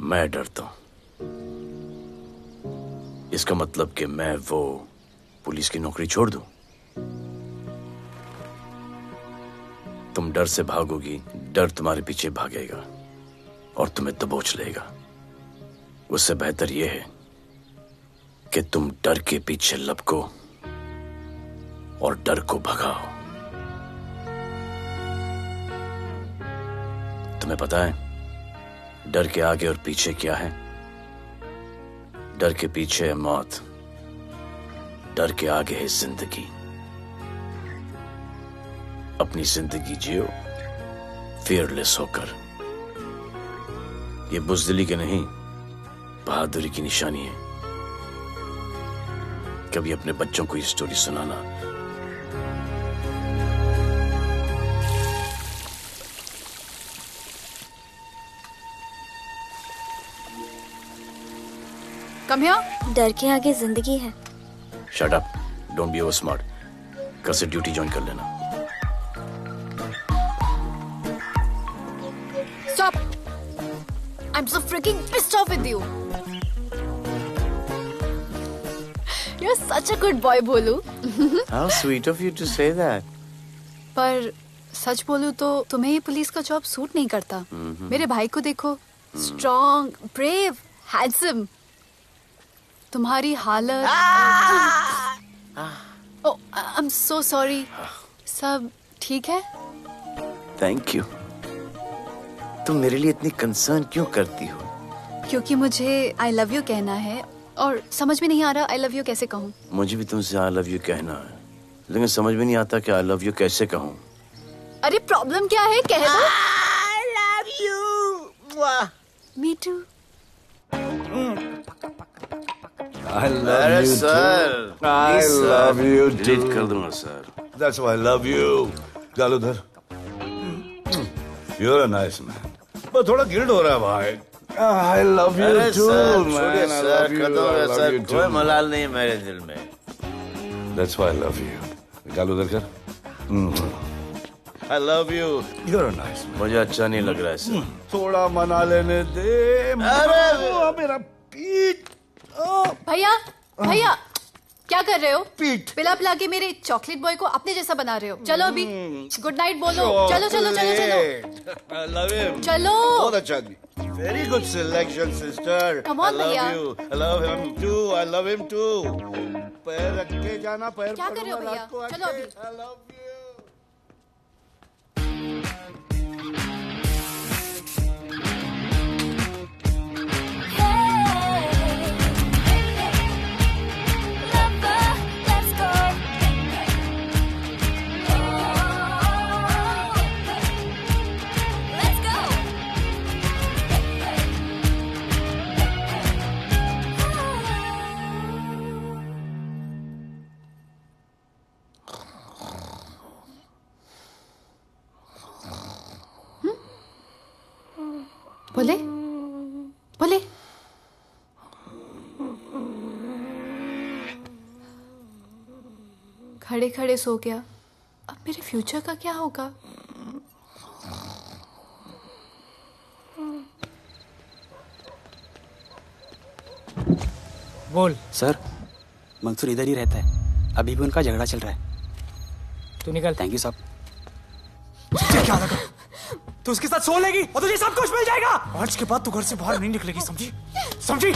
मैं डरता हूं। इसका मतलब कि मैं वो पुलिस की नौकरी छोड़ दूं? तुम डर से भागोगी, डर तुम्हारे पीछे भागेगा और तुम्हें दबोच लेगा। उससे बेहतर यह है कि तुम डर के पीछे लपको और डर को भगाओ। तुम्हें पता है डर के आगे और पीछे क्या है? डर के पीछे है मौत, डर के आगे है जिंदगी। अपनी जिंदगी जियो फियरलेस होकर। ये बुज़दिली के नहीं, बहादुरी की निशानी है। कभी अपने बच्चों को ये स्टोरी सुनाना। Come here. डर के आगे जिंदगी है। Shut up, don't be over smart. कल से ड्यूटी ज्वाइन कर लेना। Stop! I'm so freaking pissed off with you. You're such a good boy, बोलू। How sweet of you to say that. पर सच बोलूं तो तुम्हें ये पुलिस का जॉब सूट नहीं करता। मेरे भाई को देखो, स्ट्रॉन्ग, ब्रेव, हैंडसम। तुम्हारी हालत। ओह, आई एम सो सॉरी। सब ठीक है? Thank you. तुम मेरे लिए इतनी कंसर्न क्यों करती हो? क्योंकि मुझे आई लव यू कहना है और समझ में नहीं आ रहा आई लव यू कैसे कहूँ। मुझे भी तुमसे आई लव यू कहना है, लेकिन समझ में नहीं आता कि आई लव यू कैसे कहूँ। अरे प्रॉब्लम क्या है, कह दो। I love you. Me too. I love अरे you sir, too. I love you too. Delete कर दूंगा sir. That's why I love you. गालूधर, you're a nice man. पर थोड़ा गिल्ड हो रहा है भाई। I love you अरे too, सर, man. छोड़िए I sir, love you. Kadam I है love सर, you कोई too. मलाल नहीं है मेरे दिल में। That's why I love you. गालूधर कर। I love you. You're a nice man. मुझे अच्छा नहीं लग रहा है सर। थोड़ा मना लेने दे। अरे मेरा पीठ। भैया, भैया, क्या कर रहे हो? पिला पिला के मेरे चॉकलेट बॉय को अपने जैसा बना रहे हो। चलो अभी गुड नाइट बोलो। चलो चलो चलो चलो। I love him. चलो। बहुत अच्छा आदमी। Very good selection, sister. Come on, I love भैया। you. I love him too. I love him too. पैर रख के जाना, पैर क्या कर रहे हो पकड़ना, भैया? रात को चलो आके। अभी। I love you. बोले बोले। खड़े खड़े सो गया, अब मेरे फ्यूचर का क्या होगा? बोल। सर, मंसूर इधर ही रहता है, अभी भी उनका झगड़ा चल रहा है। तू निकल। थैंक यू साहब। क्या लगा? तू उसके साथ सो लेगी और तुझे सब कुछ मिल जाएगा। आज के बाद तू घर से बाहर नहीं निकलेगी, समझी? समझी?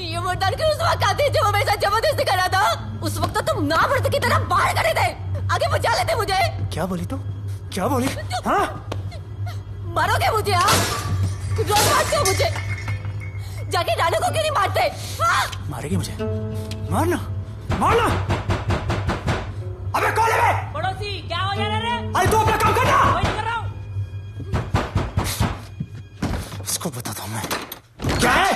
ये वो डर के उस वक्त आते जो वो मेरे साथ जबरदस्ती कर रहा था, उस वक्त तो तुम ना मर्द की तरह बाहर खड़े थे, आगे बचा लेते मुझे। क्या बोली तू? क्या बोली? हाँ? मारोगे मुझे? रोज मारते हो मुझे, जाके रानू को क्यों नहीं मारते? हाँ? मारेगी मुझे? मारना, मारना। अबे कौन है? पड़ोसी, क्या हो जा रहा है? अरे तू अपना काम करना। वही कर रहा हूँ। इसको बताता हूँ मैं। क्या है?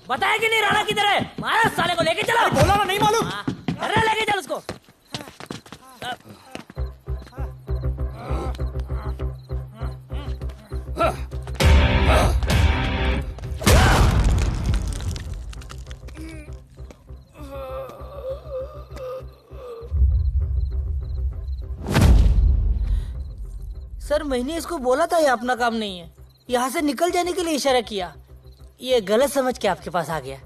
बताया कि नहीं राणा किधर है? मारा साले को, लेके चलो। बोला ना, नहीं मालूम। अरे लेके चल उसको। सर, मैंने इसको बोला था ये अपना काम नहीं है, यहाँ से निकल जाने के लिए इशारा किया, ये गलत समझ के आपके पास आ गया।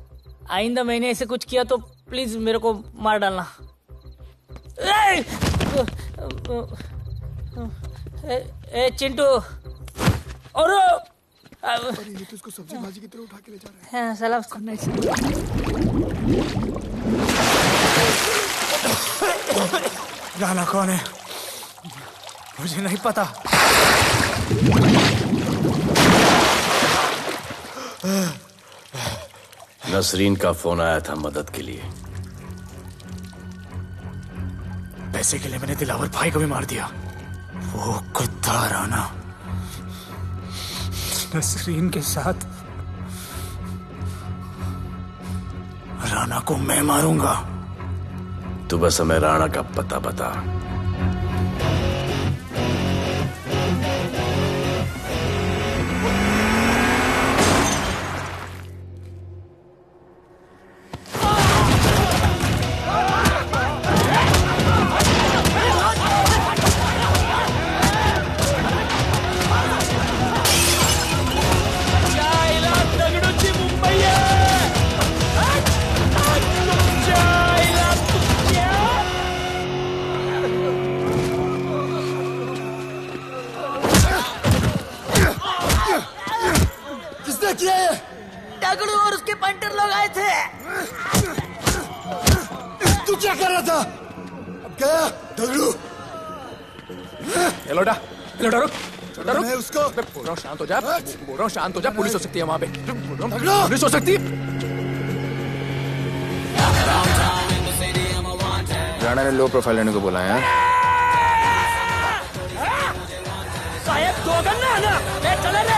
आइंदा मैंने ऐसे कुछ किया तो प्लीज मेरे को मार डालना। ए चिंटू, और ये तो इसको सब्जी भाजी की तरह उठा के ले जा रहा है। हाँ, सलाम राणा कौन है मुझे नहीं पता। नसरीन का फोन आया था मदद के लिए। पैसे के लिए मैंने दिलावर भाई को भी मार दिया। वो कुत्ता राणा नसरीन के साथ, राणा को मैं मारूंगा। तू बस हमें राणा का पता बता। दगड़ू और उसके पंटर लोग आए थे। तू क्या कर रहा था? अब गया दगड़ू। लोटा रुक, रुक। उसको बोल रहा हूँ शांत हो जा, बोल रहा हूँ शांत हो जा। पुलिस हो सकती है वहाँ पे, पुलिस हो सकती है। राणा ने लो प्रोफाइल लेने को बोला है। साहब दो गन्ना है ना, ले चले रे।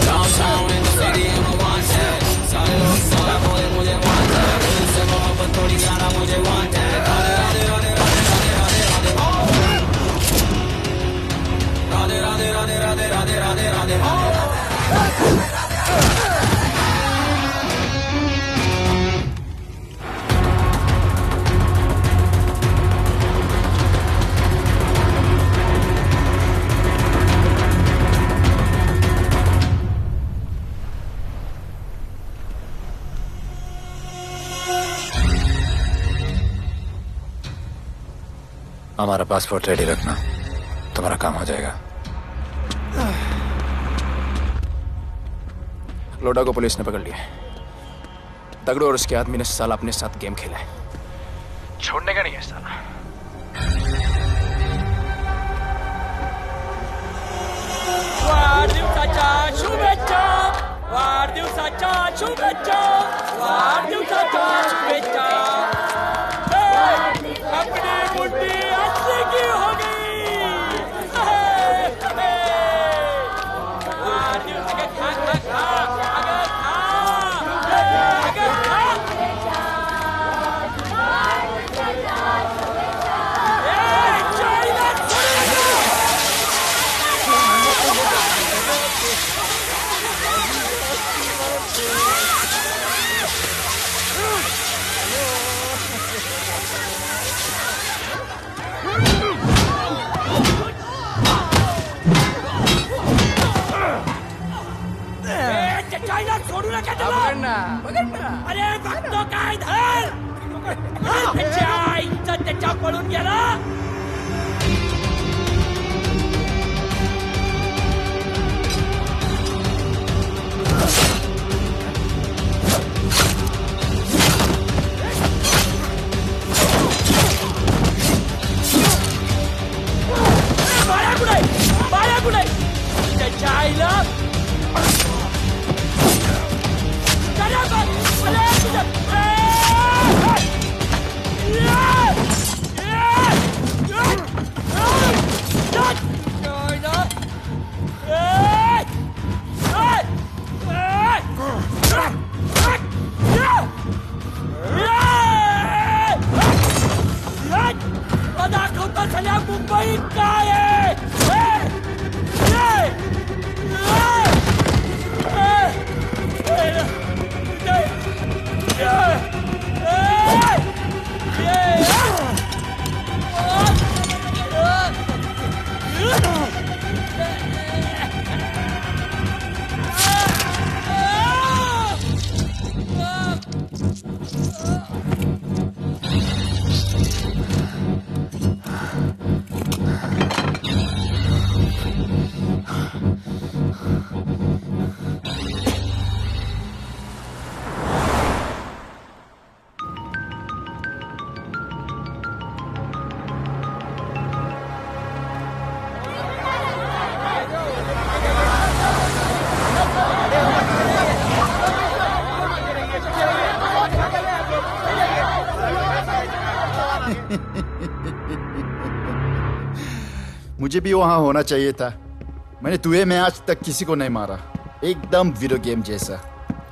Downtown in the city, I'm a wanted. सारे लोग सारा बोले मुझे wanted. दिल से मोहब्बत थोड़ी जाना मुझे wanted. राधे राधे राधे राधे राधे राधे राधे राधे राधे राधे राधे राधे राधे। हमारा पासपोर्ट रेडी रखना, तुम्हारा काम हो जाएगा। लोडा को पुलिस ने पकड़ लिया। दगड़ू और उसके आदमी ने साला अपने साथ गेम खेला है, छोड़ने का नहीं है साला। वाढदिवसाच्या शुभेच्छा, वाढदिवसाच्या शुभेच्छा, वाढदिवसाच्या शुभेच्छा। लेके चलो। अरे भक्तों का इधर त्याच्या पळून गेला। बाळ्या कुठे त्याच्या आईला दाखवता सगळ्या मुंबईत काय आहे। मुझे भी वहां होना चाहिए था। मैंने तुए में आज तक किसी को नहीं मारा। एकदम वीडियो गेम जैसा।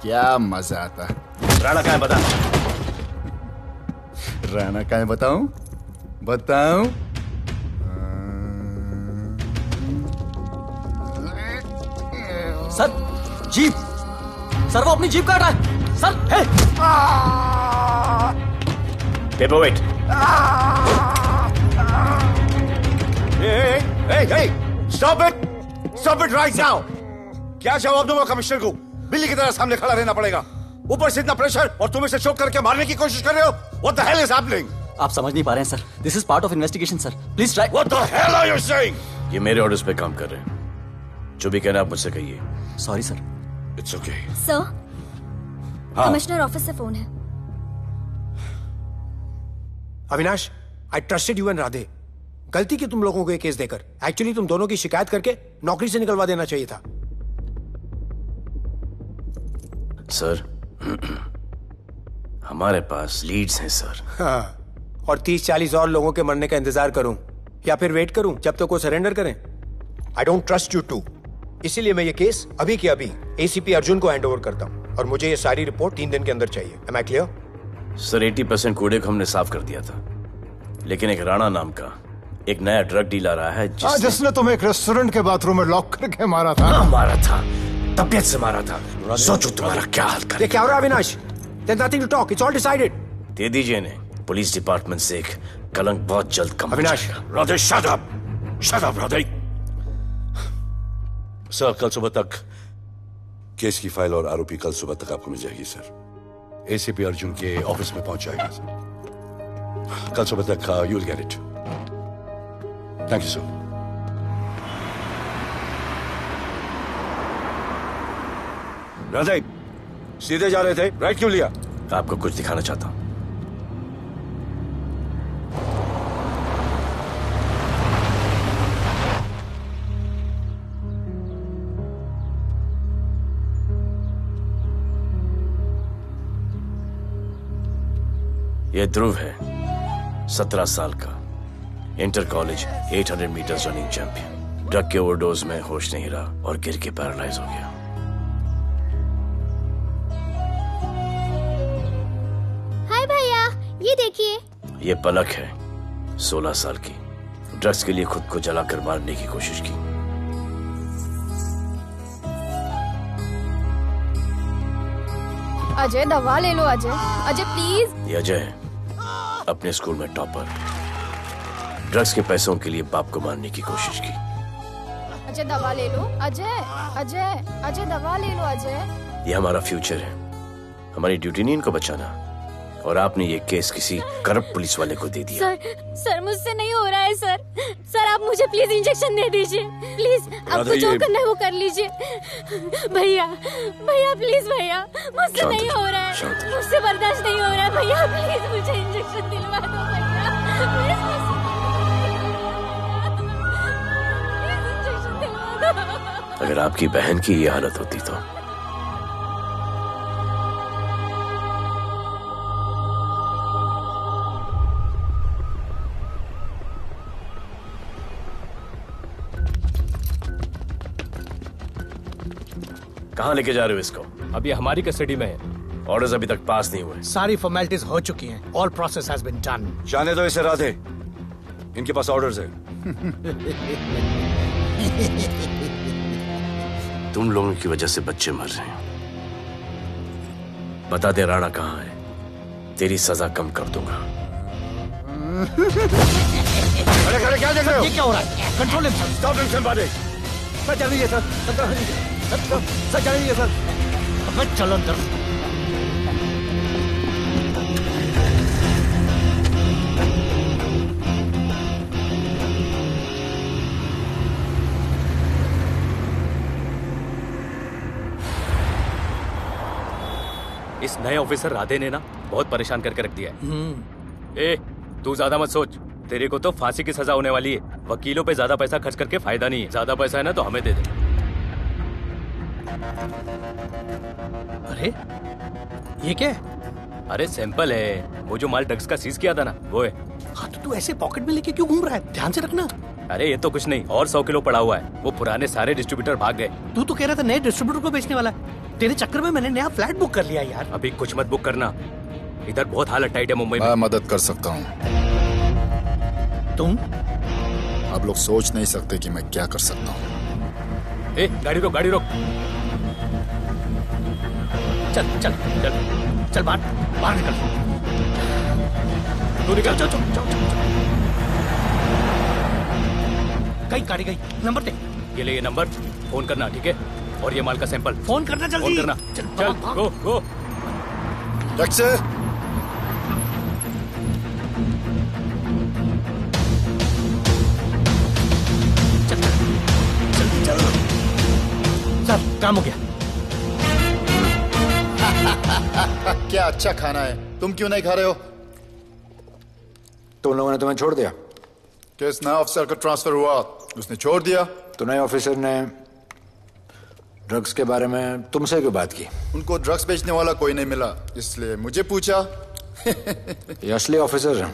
क्या मजा आता। राणा कहाँ है बता। राणा कहाँ है बताऊं? बताऊं? सर जीप, सर वो अपनी जीप काट रहा है sir. Hey paper weight. Hey, stop it right now! क्या जवाब दूंगा कमिश्नर को? बिल्ली की तरह सामने खड़ा रहना पड़ेगा। ऊपर से इतना प्रेशर और तुम इसे चोक करके मारने की कोशिश कर रहे हो। What the hell is happening? आप समझ नहीं पा रहे हैं sir. This is part of investigation sir. Please try. What the hell are you saying? ये मेरे ऑर्डर्स पे काम कर रहे हैं। जो भी कहना आप मुझसे कहिए। Sorry sir. It's okay. Sir, हाँ। कमिश्नर ऑफिस से फोन है। Avinash, I trusted you and Radhe. गलती की तुम लोगों को ये केस देकर। एक्चुअली तुम दोनों की शिकायत करके नौकरी से निकलवा देना चाहिए था। सर, हमारे पास लीड्स हैं सर। हाँ, और 30-40 और लोगों के मरने का इंतजार करूं या फिर वेट करूं जब तक वो सरेंडर करें? I don't trust you too. इसीलिए मैं ये केस अभी के अभी एसीपी अर्जुन को हैंड ओवर करता हूं और मुझे ये सारी रिपोर्ट 3 दिन के अंदर चाहिए। M I clear? सर 80% कूड़े को हमने साफ कर दिया था, लेकिन एक राणा नाम का एक नया ड्रग डीलर आया है जिसने तुम्हें एक रेस्टोरेंट के बाथरूम में लॉक करके मारा था। हाँ, मारा था, तबीयत से मारा था। सोचो तुम्हारा क्या हाल करे। ये क्या हो रहा है Avinash? There's nothing to talk. It's all decided. दे दीजिए इन्हें। पुलिस डिपार्टमेंट से एक कलंक बहुत जल्द कम हो अविनाश, जाएगा। Radhe shut up! Shut up, Radhe. Sir, कल सुबह तक केस की फाइल और आरोपी कल सुबह तक आपको मिल जाएगी सर। एसीपी अर्जुन के ऑफिस में पहुंच जाएगी सर। कल सुबह तक you will get it. Thank you sir. Radhe, सीधे जा रहे थे, राइट क्यों लिया? आपको कुछ दिखाना चाहता हूं। ये ध्रुव है, 17 साल का, inter college 800 meters running champion. Drug के ओवरडोज में होश नहीं रहा और गिर के पैरालाइज हो गया। हाय भैया, ये देखिए। ये पलक है, 16 साल की, ड्रग्स के लिए खुद को जलाकर मारने की कोशिश की। अजय दवा ले लो। अजय, अजय प्लीज। ये अजय है, अपने स्कूल में टॉपर। ड्रग्स के पैसों के लिए बाप को मारने की कोशिश की। अजय दवा ले लो। अजय, अजय, अजय दवा ले लो। अजय ये हमारा फ्यूचर है, हमारी ड्यूटी नहीं इनको बचाना। और आपने ये केस किसी करप्ट पुलिस वाले को दे दिया। सर मुझसे नहीं हो रहा है सर। सर आप मुझे प्लीज इंजेक्शन दे दीजिए प्लीज। आपको जो करना है वो कर लीजिए। भैया भैया प्लीज भैया, मुझसे नहीं हो रहा है, मुझसे बर्दाश्त नहीं हो रहा है भैया, प्लीज मुझे इंजेक्शन दिलवा दो भैया, इंजेक्शन दिलवा दो। अगर आपकी बहन की ये हालत होती तो कहाँ लेके जा रहे हो इसको? अभी हमारी कस्टडी में है। ऑर्डर्स अभी तक पास नहीं हुए। सारी फॉर्मेलिटीज हो चुकी हैं। All process has been done. जाने दो इसे राधे, इनके पास ऑर्डर्स है। तुम लोगों की वजह से बच्चे मर रहे हैं। बता दे राणा कहाँ है, तेरी सजा कम कर दूंगा। अरे अरे क्या देख रहे हो? ये क्या हो रहा है? Control himself. Stop him somebody. Sir चल लीजिए सर। सर चल लीजिए सर। अब चलो अंदर। इस नए ऑफिसर राधे ने ना बहुत परेशान करके रख दिया है। ए, तू ज्यादा मत सोच, तेरे को तो फांसी की सजा होने वाली है। वकीलों पे ज्यादा पैसा खर्च करके फायदा नहीं है। ज्यादा पैसा है ना तो हमें दे दे। अरे ये क्या है? अरे सैंपल है, वो जो माल ड्रग्स का सीज किया था ना वो है। हाँ तो तू ऐसे पॉकेट में लेके क्यों घूम रहा है? ध्यान से रखना। अरे ये तो कुछ नहीं, और 100 किलो पड़ा हुआ है। वो पुराने सारे डिस्ट्रीब्यूटर भाग गए। तू तो कह रहा था नए डिस्ट्रीब्यूटर को बेचने वाला है। तेरे चक्कर में मैंने नया फ्लैट बुक कर लिया यार। अभी कुछ मत बुक करना, इधर बहुत हालत टाइट है मुंबई में। मैं मदद कर सकता हूँ। तुम? आप लोग सोच नहीं सकते कि मैं क्या कर सकता हूँ। ए, गाड़ी रोक, गाड़ी रोक। चल चल चल चल बाहर निकल। तू निकल। चल चल चल गाड़ी गई। नंबर दे। ये ले, ये नंबर फोन करना, ठीक है? और ये माल का सैंपल फोन करना जल्दी। फोन करना। चल गो गो। टैक्सी। सर काम हो गया। क्या अच्छा खाना है, तुम क्यों नहीं खा रहे हो? तुम लोगों ने तुम्हें छोड़ दिया? किस नए ऑफिसर का ट्रांसफर हुआ उसने छोड़ दिया? तो नए ऑफिसर ने ड्रग्स के बारे में तुमसे क्यों बात की? उनको ड्रग्स बेचने वाला कोई नहीं मिला, इसलिए मुझे पूछा। ये असली ऑफिसर है?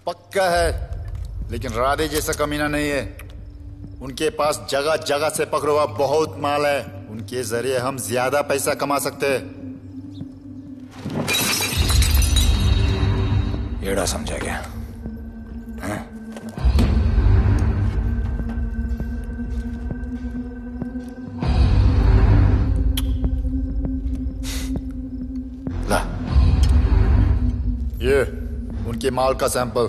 पक्का है, लेकिन राधे जैसा कमीना नहीं है। उनके पास जगह जगह से पकड़ा हुआ बहुत माल है, उनके जरिए हम ज्यादा पैसा कमा सकते हैं। एड़ा समझा क्या? हाँ? ला, ये उनके माल का सैंपल।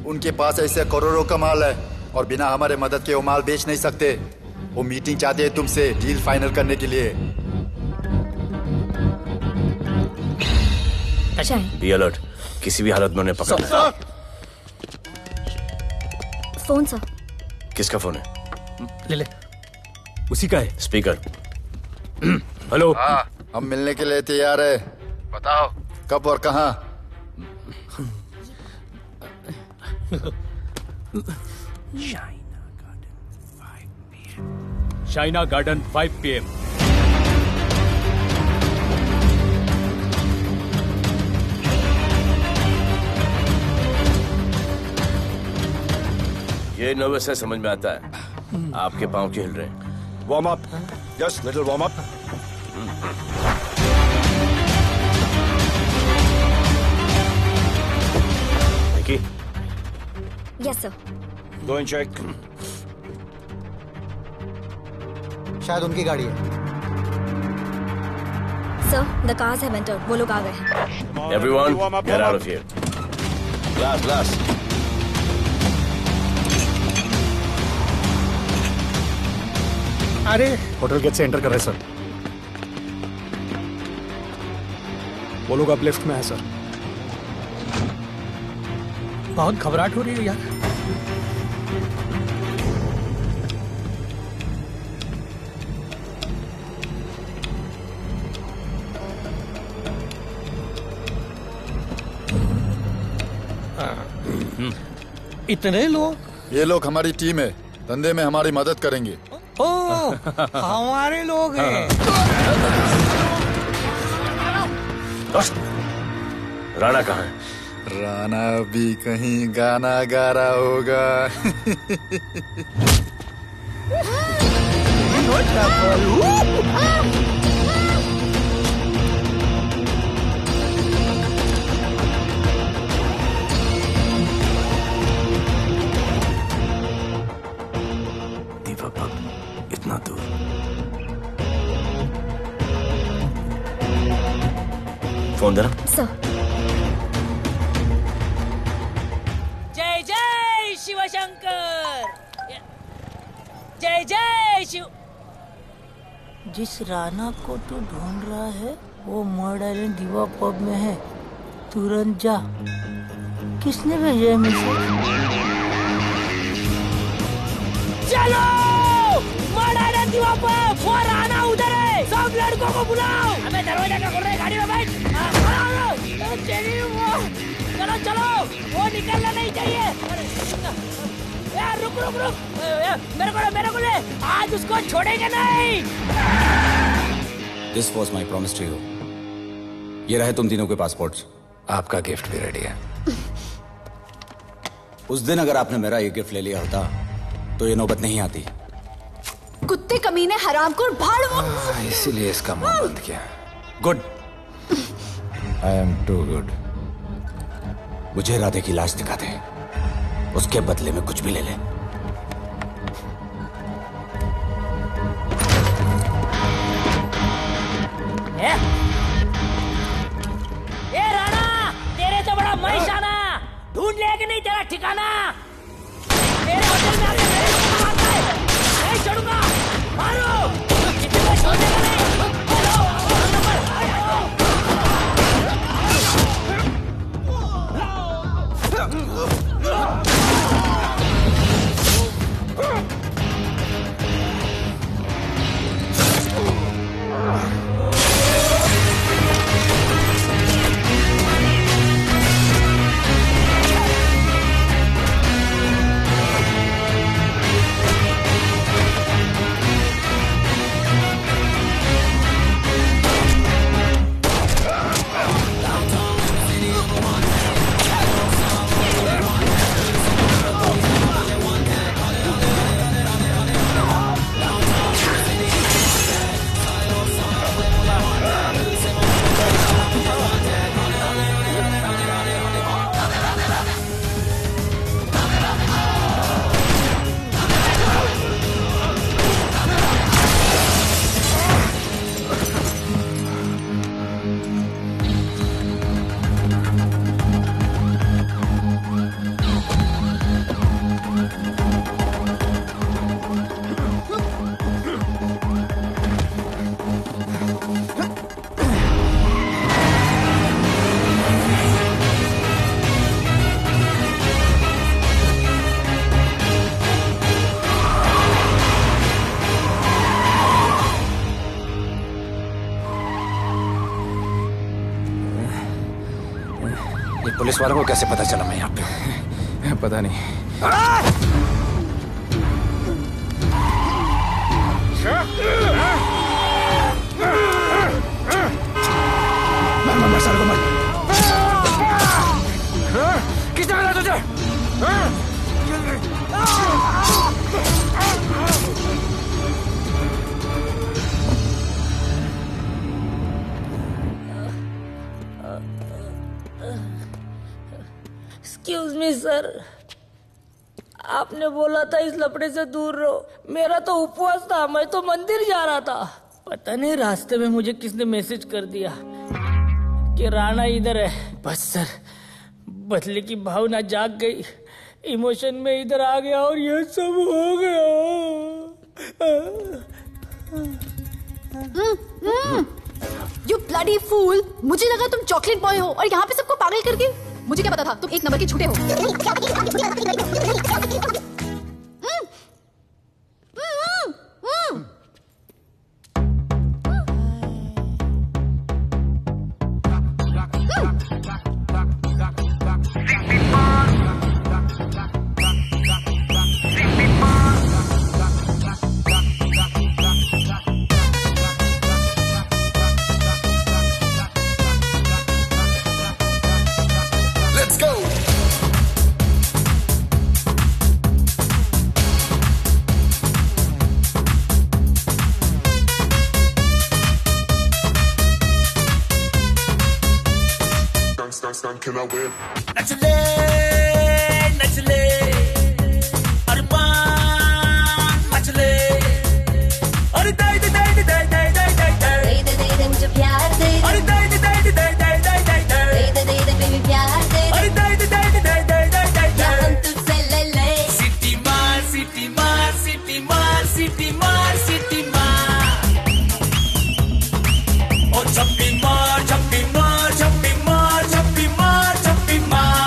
उनके पास ऐसे करोड़ों का माल है और बिना हमारे मदद के वो माल बेच नहीं सकते। वो मीटिंग चाहते हैं तुमसे डील फाइनल करने के लिए। बी अलर्ट, किसी भी हालत में उन्हें पकड़ना है। Phone sir. किसका फोन है? ले ले। उसी का है। स्पीकर। हेलो। हाँ, हम मिलने के लिए तैयार है। बताओ कब और कहाँ? Shaina garden 5 PM। ये नर्वस है, समझ में आता है। आपके पाँव क्यों हिल रहे हैं? Warm up, just little warm up. Yes sir. Go and check. शायद उनकी गाड़ी है। Sir the cars have entered. वो लोग आ गए हैं। Everyone, get out of here. Glass glass. अरे होटल गेट से एंटर कर रहे सर। वो लोग अब लिफ्ट में है सर। बहुत घबराहट हो रही है यार। इतने लोग? ये लोग हमारी टीम है, धंधे में हमारी मदद करेंगे। ओ, हमारे लोग हैं। राणा कहाँ है? राणा भी कहीं गाना गा रहा होगा। इतना दूर। फोन देना। जय जय शिवशंकर, जय जय शिव। जिस राणा को तू ढूंढ रहा है वो मर्डर आइलैंड दीवा पब में है, तुरंत जा। किसने भेजा है मैसेज? चलो मर्डर दीवा पब, वो राणा उधर है, सब लड़कों को बुलाओ। हमें दरवाजा क्या खोल रहे, गाड़ी में बैठ। चलो चलो, वो निकलना नहीं चाहिए। यार रुक रुक रुक, मेरे को ले, आज उसको छोड़ेंगे नहीं। This was my promise to you. ये रहे तुम तीनों के पासपोर्ट्स। आपका गिफ्ट भी रेडी है। उस दिन अगर आपने मेरा ये गिफ्ट ले लिया होता तो ये नौबत नहीं आती। कुत्ते कमीने हरामखोर भाड़। इसीलिए इसका मुंह बंद किया। Good. I am too good. मुझे राधे की लाश दिखा दे, उसके बदले में कुछ भी ले ले। ए राणा, तेरे तो बड़ा मैशाना, ढूंढ लिया कि नहीं तेरा ठिकाना? मेरे होटल में आके मेरे को मारता है, नहीं छोड़ूंगा, मारो, किसी को छोड़ने का नहीं। पुलिस वालों को कैसे पता चला मैं यहाँ पे? पता नहीं। मर साले को मर। किसने मारा तुझे? एक्सक्यूज मी सर, आपने बोला था इस लफड़े से दूर रहो। मेरा तो उपवास था, मैं तो मंदिर जा रहा था। पता नहीं रास्ते में मुझे किसने मैसेज कर दिया कि राणा इधर है। बस सर, बदले की भावना जाग गई, इमोशन में इधर आ गया और ये सब हो गया। You bloody fool! मुझे लगा तुम चॉकलेट बॉय हो और यहाँ पे सबको पागल करके। मुझे क्या पता था तुम एक नंबर के झूठे हो। Can I win? नचले नचले अरमान मचले अरे दाई दाई दाई दाई दाई दाई दाई दाई दे दे मुझे प्यार दे अरे दाई दाई दाई दाई दाई दाई दाई दाई दे बेबी प्यार दे अरे दाई दाई दाई दाई दाई दाई दाई या हम तुझसे ले ले सिटी मार सिटी मार सिटी मार सिटी मार सिटी मार ओ छप्पी मार छप्पी मार छप्पी मार छप्पी मार छप्पी मार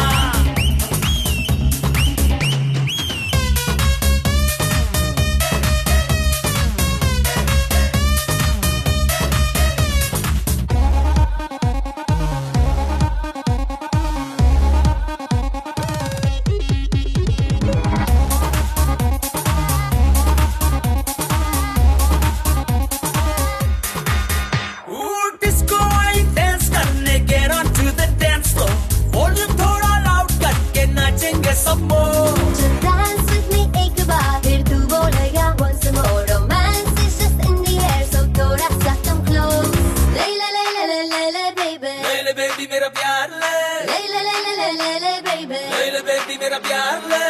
डिस्को आई डांस करने get on to the dance floor volume थोड़ा लाउड करके नाचेंगे सब मोर Dance with me एक बार फिर तू बोलेगा once more romance is just in the air so थोड़ा सा come close ले ले ले ले ले ले ले baby ले ले बेबी मेरा प्यार ले ले ले ले ले ले ले ले baby ले ले बेबी मेरा प्यार ले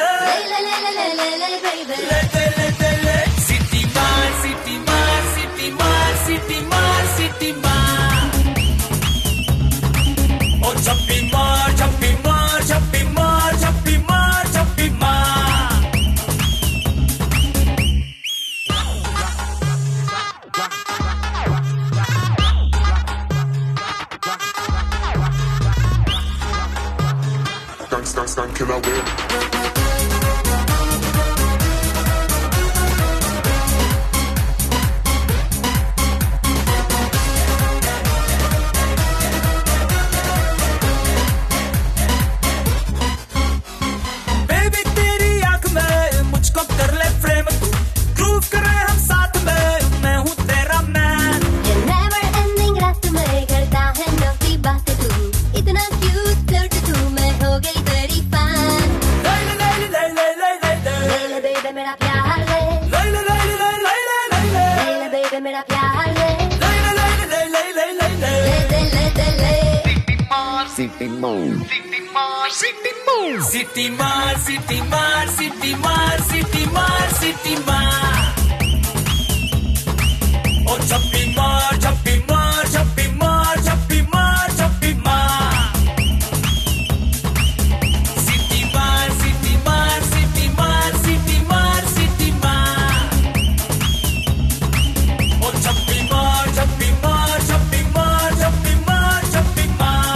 ले ले ले ले ले ले ले baby ले ले ले ले ले सिटी मार सिटी मार सिटी मार सिटी मार सिटी मार ओ छप्पी मार छप्पी मार छप्पी मार छप्पी मार छप्पी मार Can I win? बेबी तेरी आंख में मुझको कर ले फ्रेम तू ग्रूव करे हम साथ में मैं हूँ तेरा मैन ये never ending रात में करता है नौकी बातें तू इतना cute फ्लर्ट तू मैं हो गई तेरी fan ले ले ले ले ले ले ले ले ले ले baby मेरा प्यार ले ले ले ले ले ले ले ले ले ले ले baby मेरा प्यार ले ले ले ले ले ले ले ले ले ले दे ले City Mall. सिटी मार सिटी मार सिटी मार सिटी मार सिटी मार ओ छप्पी मार छप्पी मार छप्पी मार छप्पी मार छप्पी मार सिटी मार सिटी मार सिटी मार सिटी मार सिटी मार ओ छप्पी मार छप्पी मार छप्पी मार छप्पी मार छप्पी मार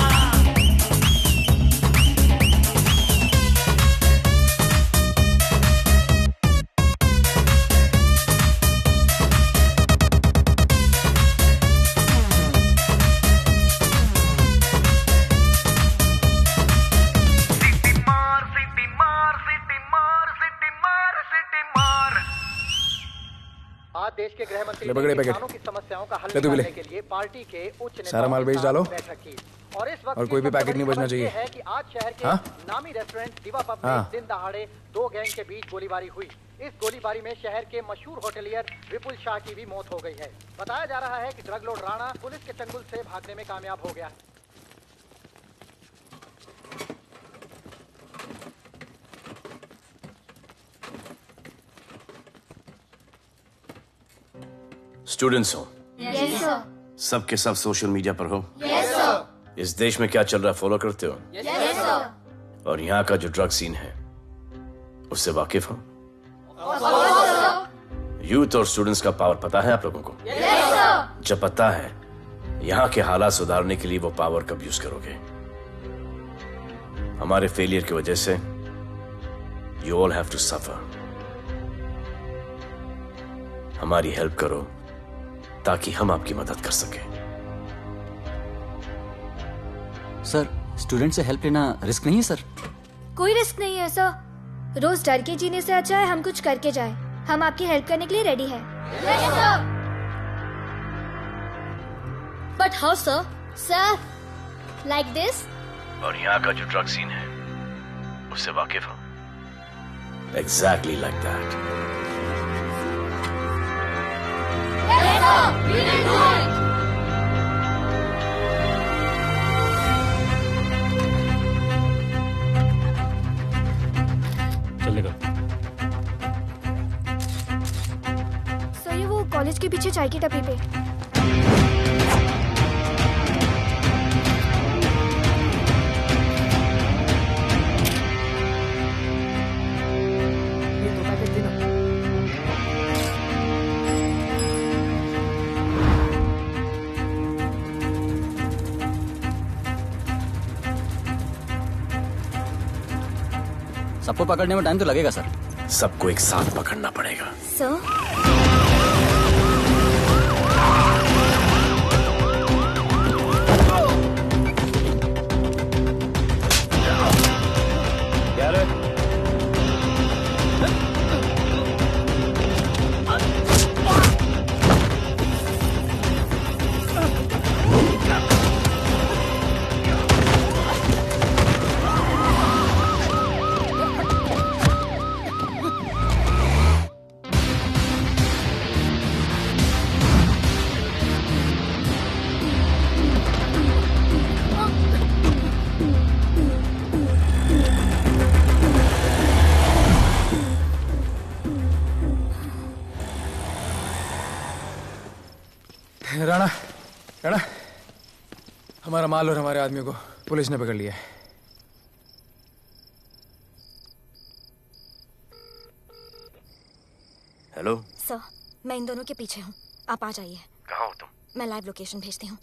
आज देश के गृह मंत्री ले पकड़े ने पैकेट। किसानों की समस्याओं का हल ले तू भी ले। निकालने के लिए पार्टी के उच्च नेताओं सारा माल के बेच साथ डालो। बैठक की। और इस वक्त और कोई भी पैकेट नहीं बचना चाहिए। है कि आज शहर के हाँ? नामी रेस्टोरेंट दिवा पब में हाँ। दिन दहाड़े दो गैंग के बीच गोलीबारी हुई। इस गोलीबारी में शहर के मशहूर होटलियर विपुल शाह की भी मौत हो गई है। बताया जा रहा है कि ड्रग लॉर्ड राणा पुलिस के चंगुल से भागने में कामयाब हो गया। स्टूडेंट्स हो Yes, sir. सब के सब सोशल मीडिया पर हो Yes, sir. इस देश में क्या चल रहा है फॉलो करते हो Yes, sir. और यहाँ का जो ड्रग सीन है उससे वाकिफ हो? यूथ और स्टूडेंट्स का पावर पता है आप लोगों को? जब पता है, यहाँ के हालात सुधारने के लिए वो पावर कब यूज करोगे? हमारे फेलियर की वजह से you all have to suffer. हमारी हेल्प करो ताकि हम आपकी मदद कर सकें। सर, स्टूडेंट से हेल्प लेना रिस्क नहीं है सर? कोई रिस्क नहीं है सर। रोज डर के जीने से अच्छा है हम कुछ करके जाए। हम आपकी हेल्प करने के लिए रेडी है। But how sir? Sir, like this? और यहाँ का जो ड्रग सीन है उससे वाकिफ हो? Exactly like that. चलेगा। सर, ये वो कॉलेज के पीछे चाय की टपरी पे। सबको पकड़ने में टाइम तो लगेगा सर। सबको एक साथ पकड़ना पड़ेगा। सर, राणा, राणा, हमारा माल और हमारे आदमियों को पुलिस ने पकड़ लिया है। हेलो सर, मैं इन दोनों के पीछे हूँ। आप आ जाइए। कहाँ हो तुम? मैं लाइव लोकेशन भेजती हूँ।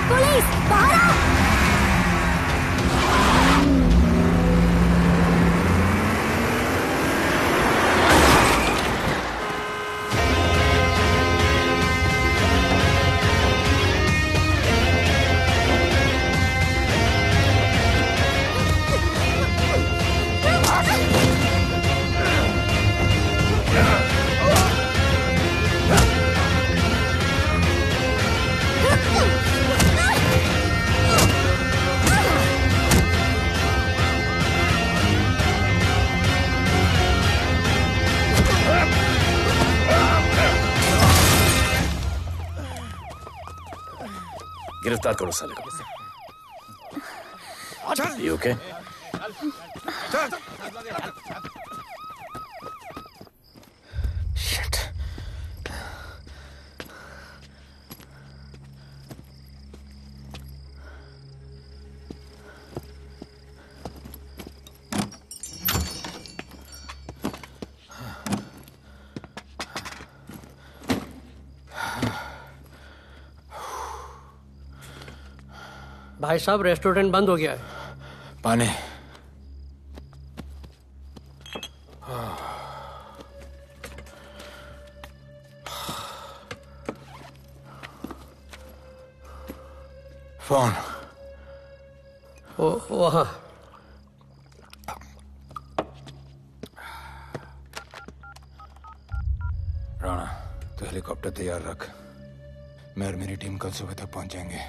पुलिस, बाहर आओ! गिरफ्तार करो साले को। You okay? Shit. भाई साहब, रेस्टोरेंट बंद हो गया है। पानी। फोन वहाँ राणा, तो हेलीकॉप्टर तैयार रख। मैं और मेरी टीम कल सुबह तक पहुंच जाएंगे।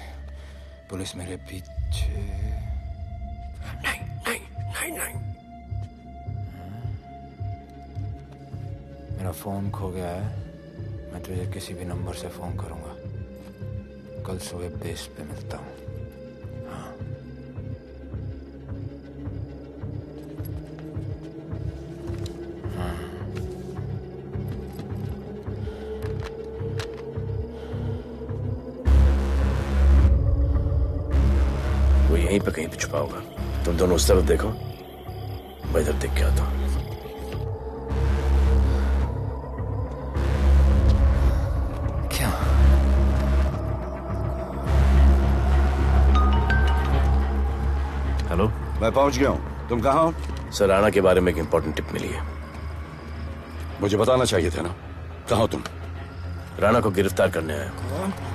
पुलिस मेरे पीछे नहीं। मेरा फोन खो गया है। मैं तुझे किसी भी नंबर से फोन करूंगा। कल सुबह बेस पे मिलता हूँ। हाँ। वो यहीं पे कहीं पे छुपा होगा। तुम दोनों उस तरफ देखो, मैं इधर देख के आता हूँ। हेलो, मैं पहुंच गया हूं। तुम कहाँ हो? सर, राणा के बारे में एक इंपॉर्टेंट टिप मिली है। मुझे बताना चाहिए था ना। कहाँ हो तुम? राणा को गिरफ्तार करने आया हूं।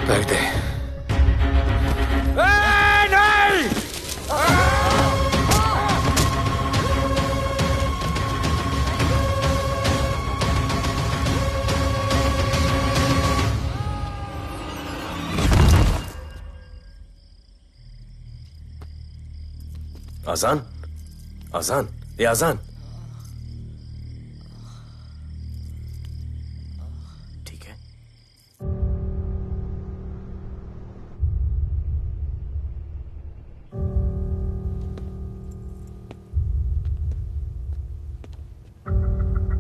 बैठ दे। आजान, आजान, ये आजान। ठीक है।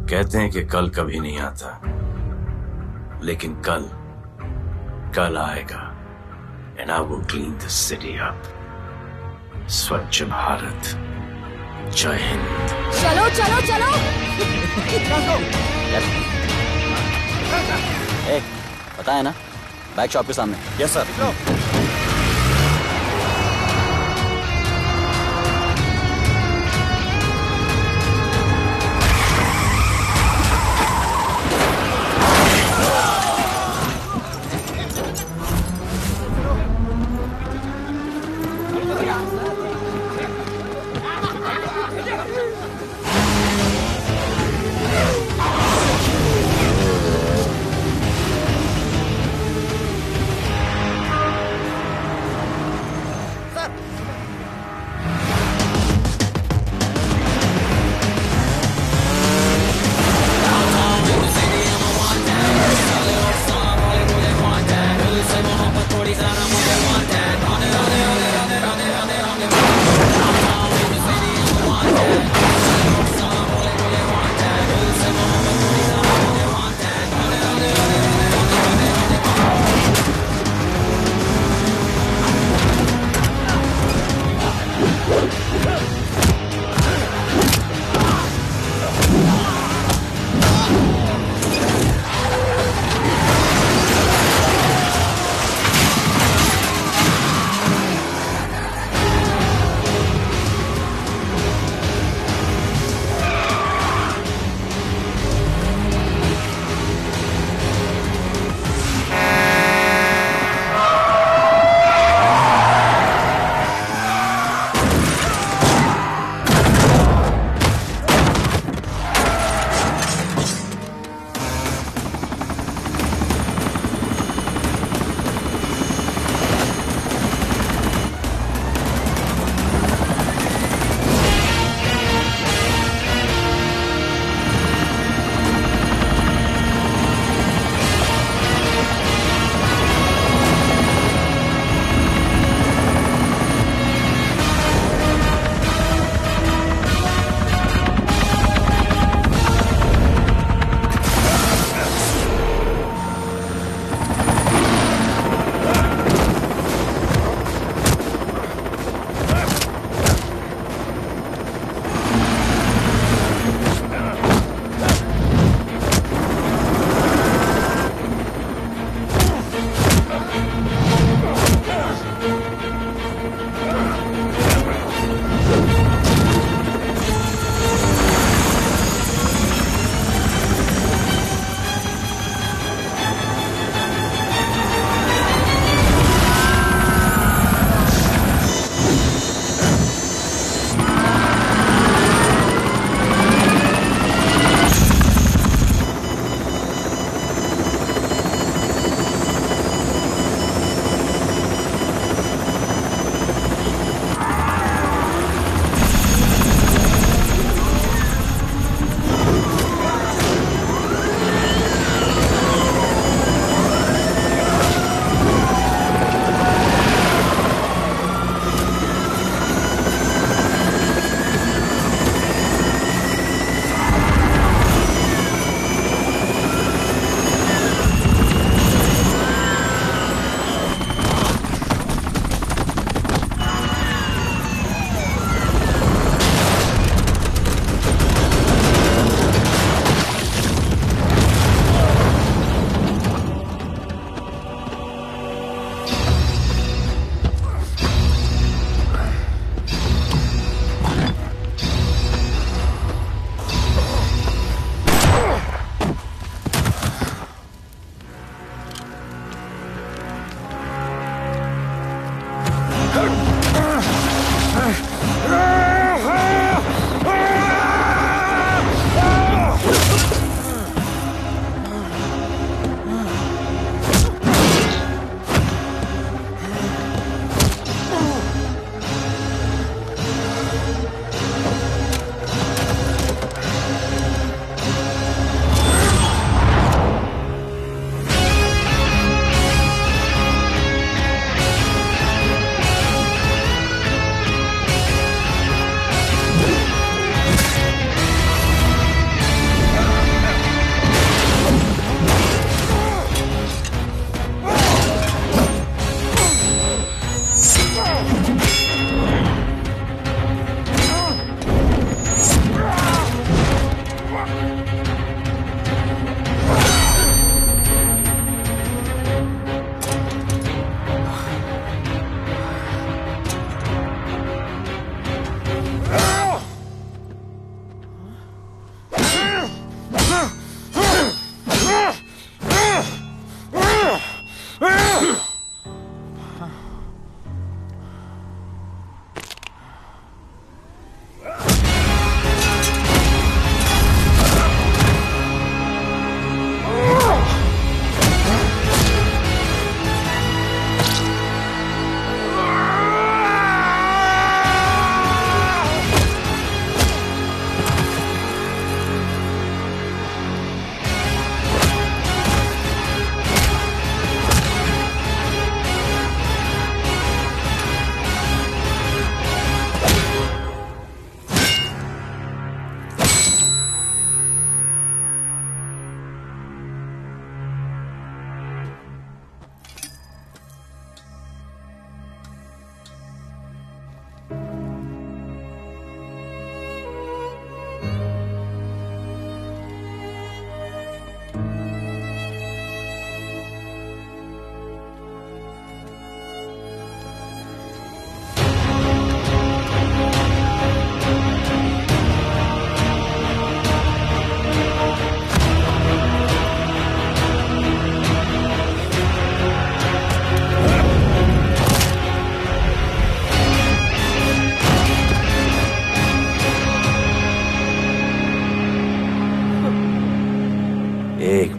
कहते हैं कि कल कभी नहीं आता, लेकिन कल आएगा। And I will clean the city up. स्वच्छ भारत। जय हिंद। चलो चलो चलो। पता है ना, बैक शॉप के सामने। Yes sir.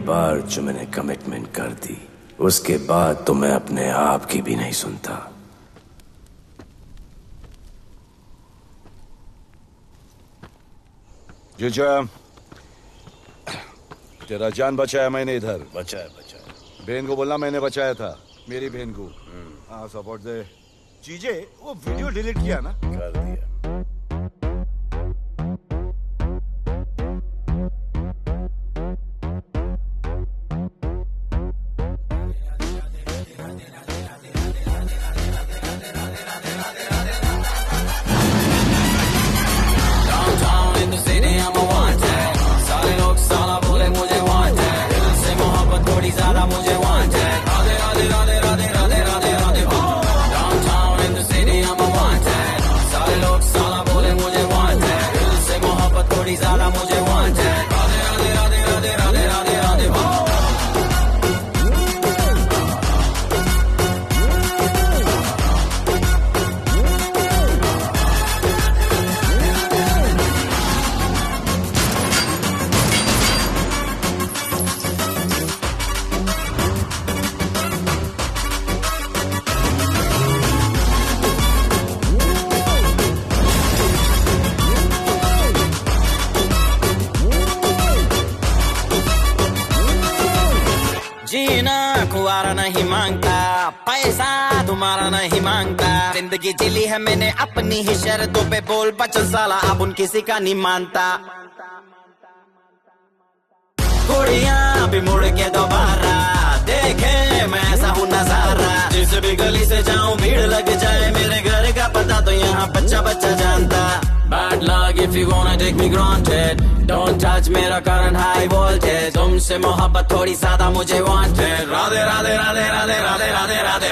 बार जो मैंने कमिटमेंट कर दी, उसके बाद तो मैं अपने आप की भी नहीं सुनता। जीजा, तेरा जान बचाया मैंने इधर। बचाया। बहन को बोलना मैंने बचाया था, मेरी बहन को। हाँ, सपोर्ट दे। चीजे वो वीडियो डिलीट किया ना? कर दिया। नहीं मांगता, पैसा तुम्हारा नहीं मांगता, जिंदगी जिली है मैंने अपनी ही शर्तों पे, बोल बचल साला अब उन किसी का नहीं मानता। कुड़ियां भी मुड़ के दोबारा देखे मैं ऐसा हूँ नजारा, जिस भी गली से जाऊं भीड़ लग जाए, मेरे घर का पता तो यहाँ बच्चा बच्चा जानता। Bad luck if you wanna take me granted, don't touch मेरा current high voltage, तुमसे मोहब्बत थोड़ी ज्यादा मुझे wanted, Radhe Radhe Radhe Radhe Radhe Radhe Radhe.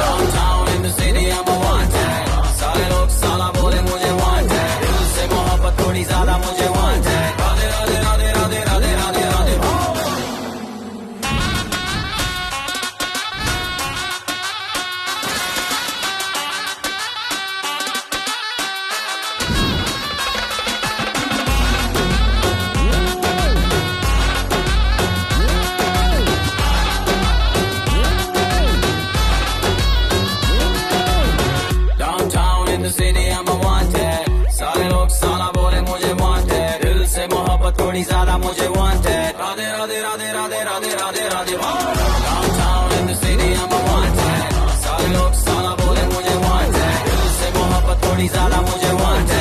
Downtown in the city I'm a wanted, सारे लोग साला बोले मुझे wanted, दिल से मोहब्बत थोड़ी ज्यादा मुझे wanted, राधे राधे राधे राधे राधे राधे राधे। थोड़ी ज्यादा मुझे wanted, Radhe Radhe Radhe Radhe Radhe Radhe Radhe. Downtown in the city I'm a wanted, सारे लोग साला बोले मुझे wanted, दिल से मोहब्बत थोड़ी ज्यादा मुझे wanted।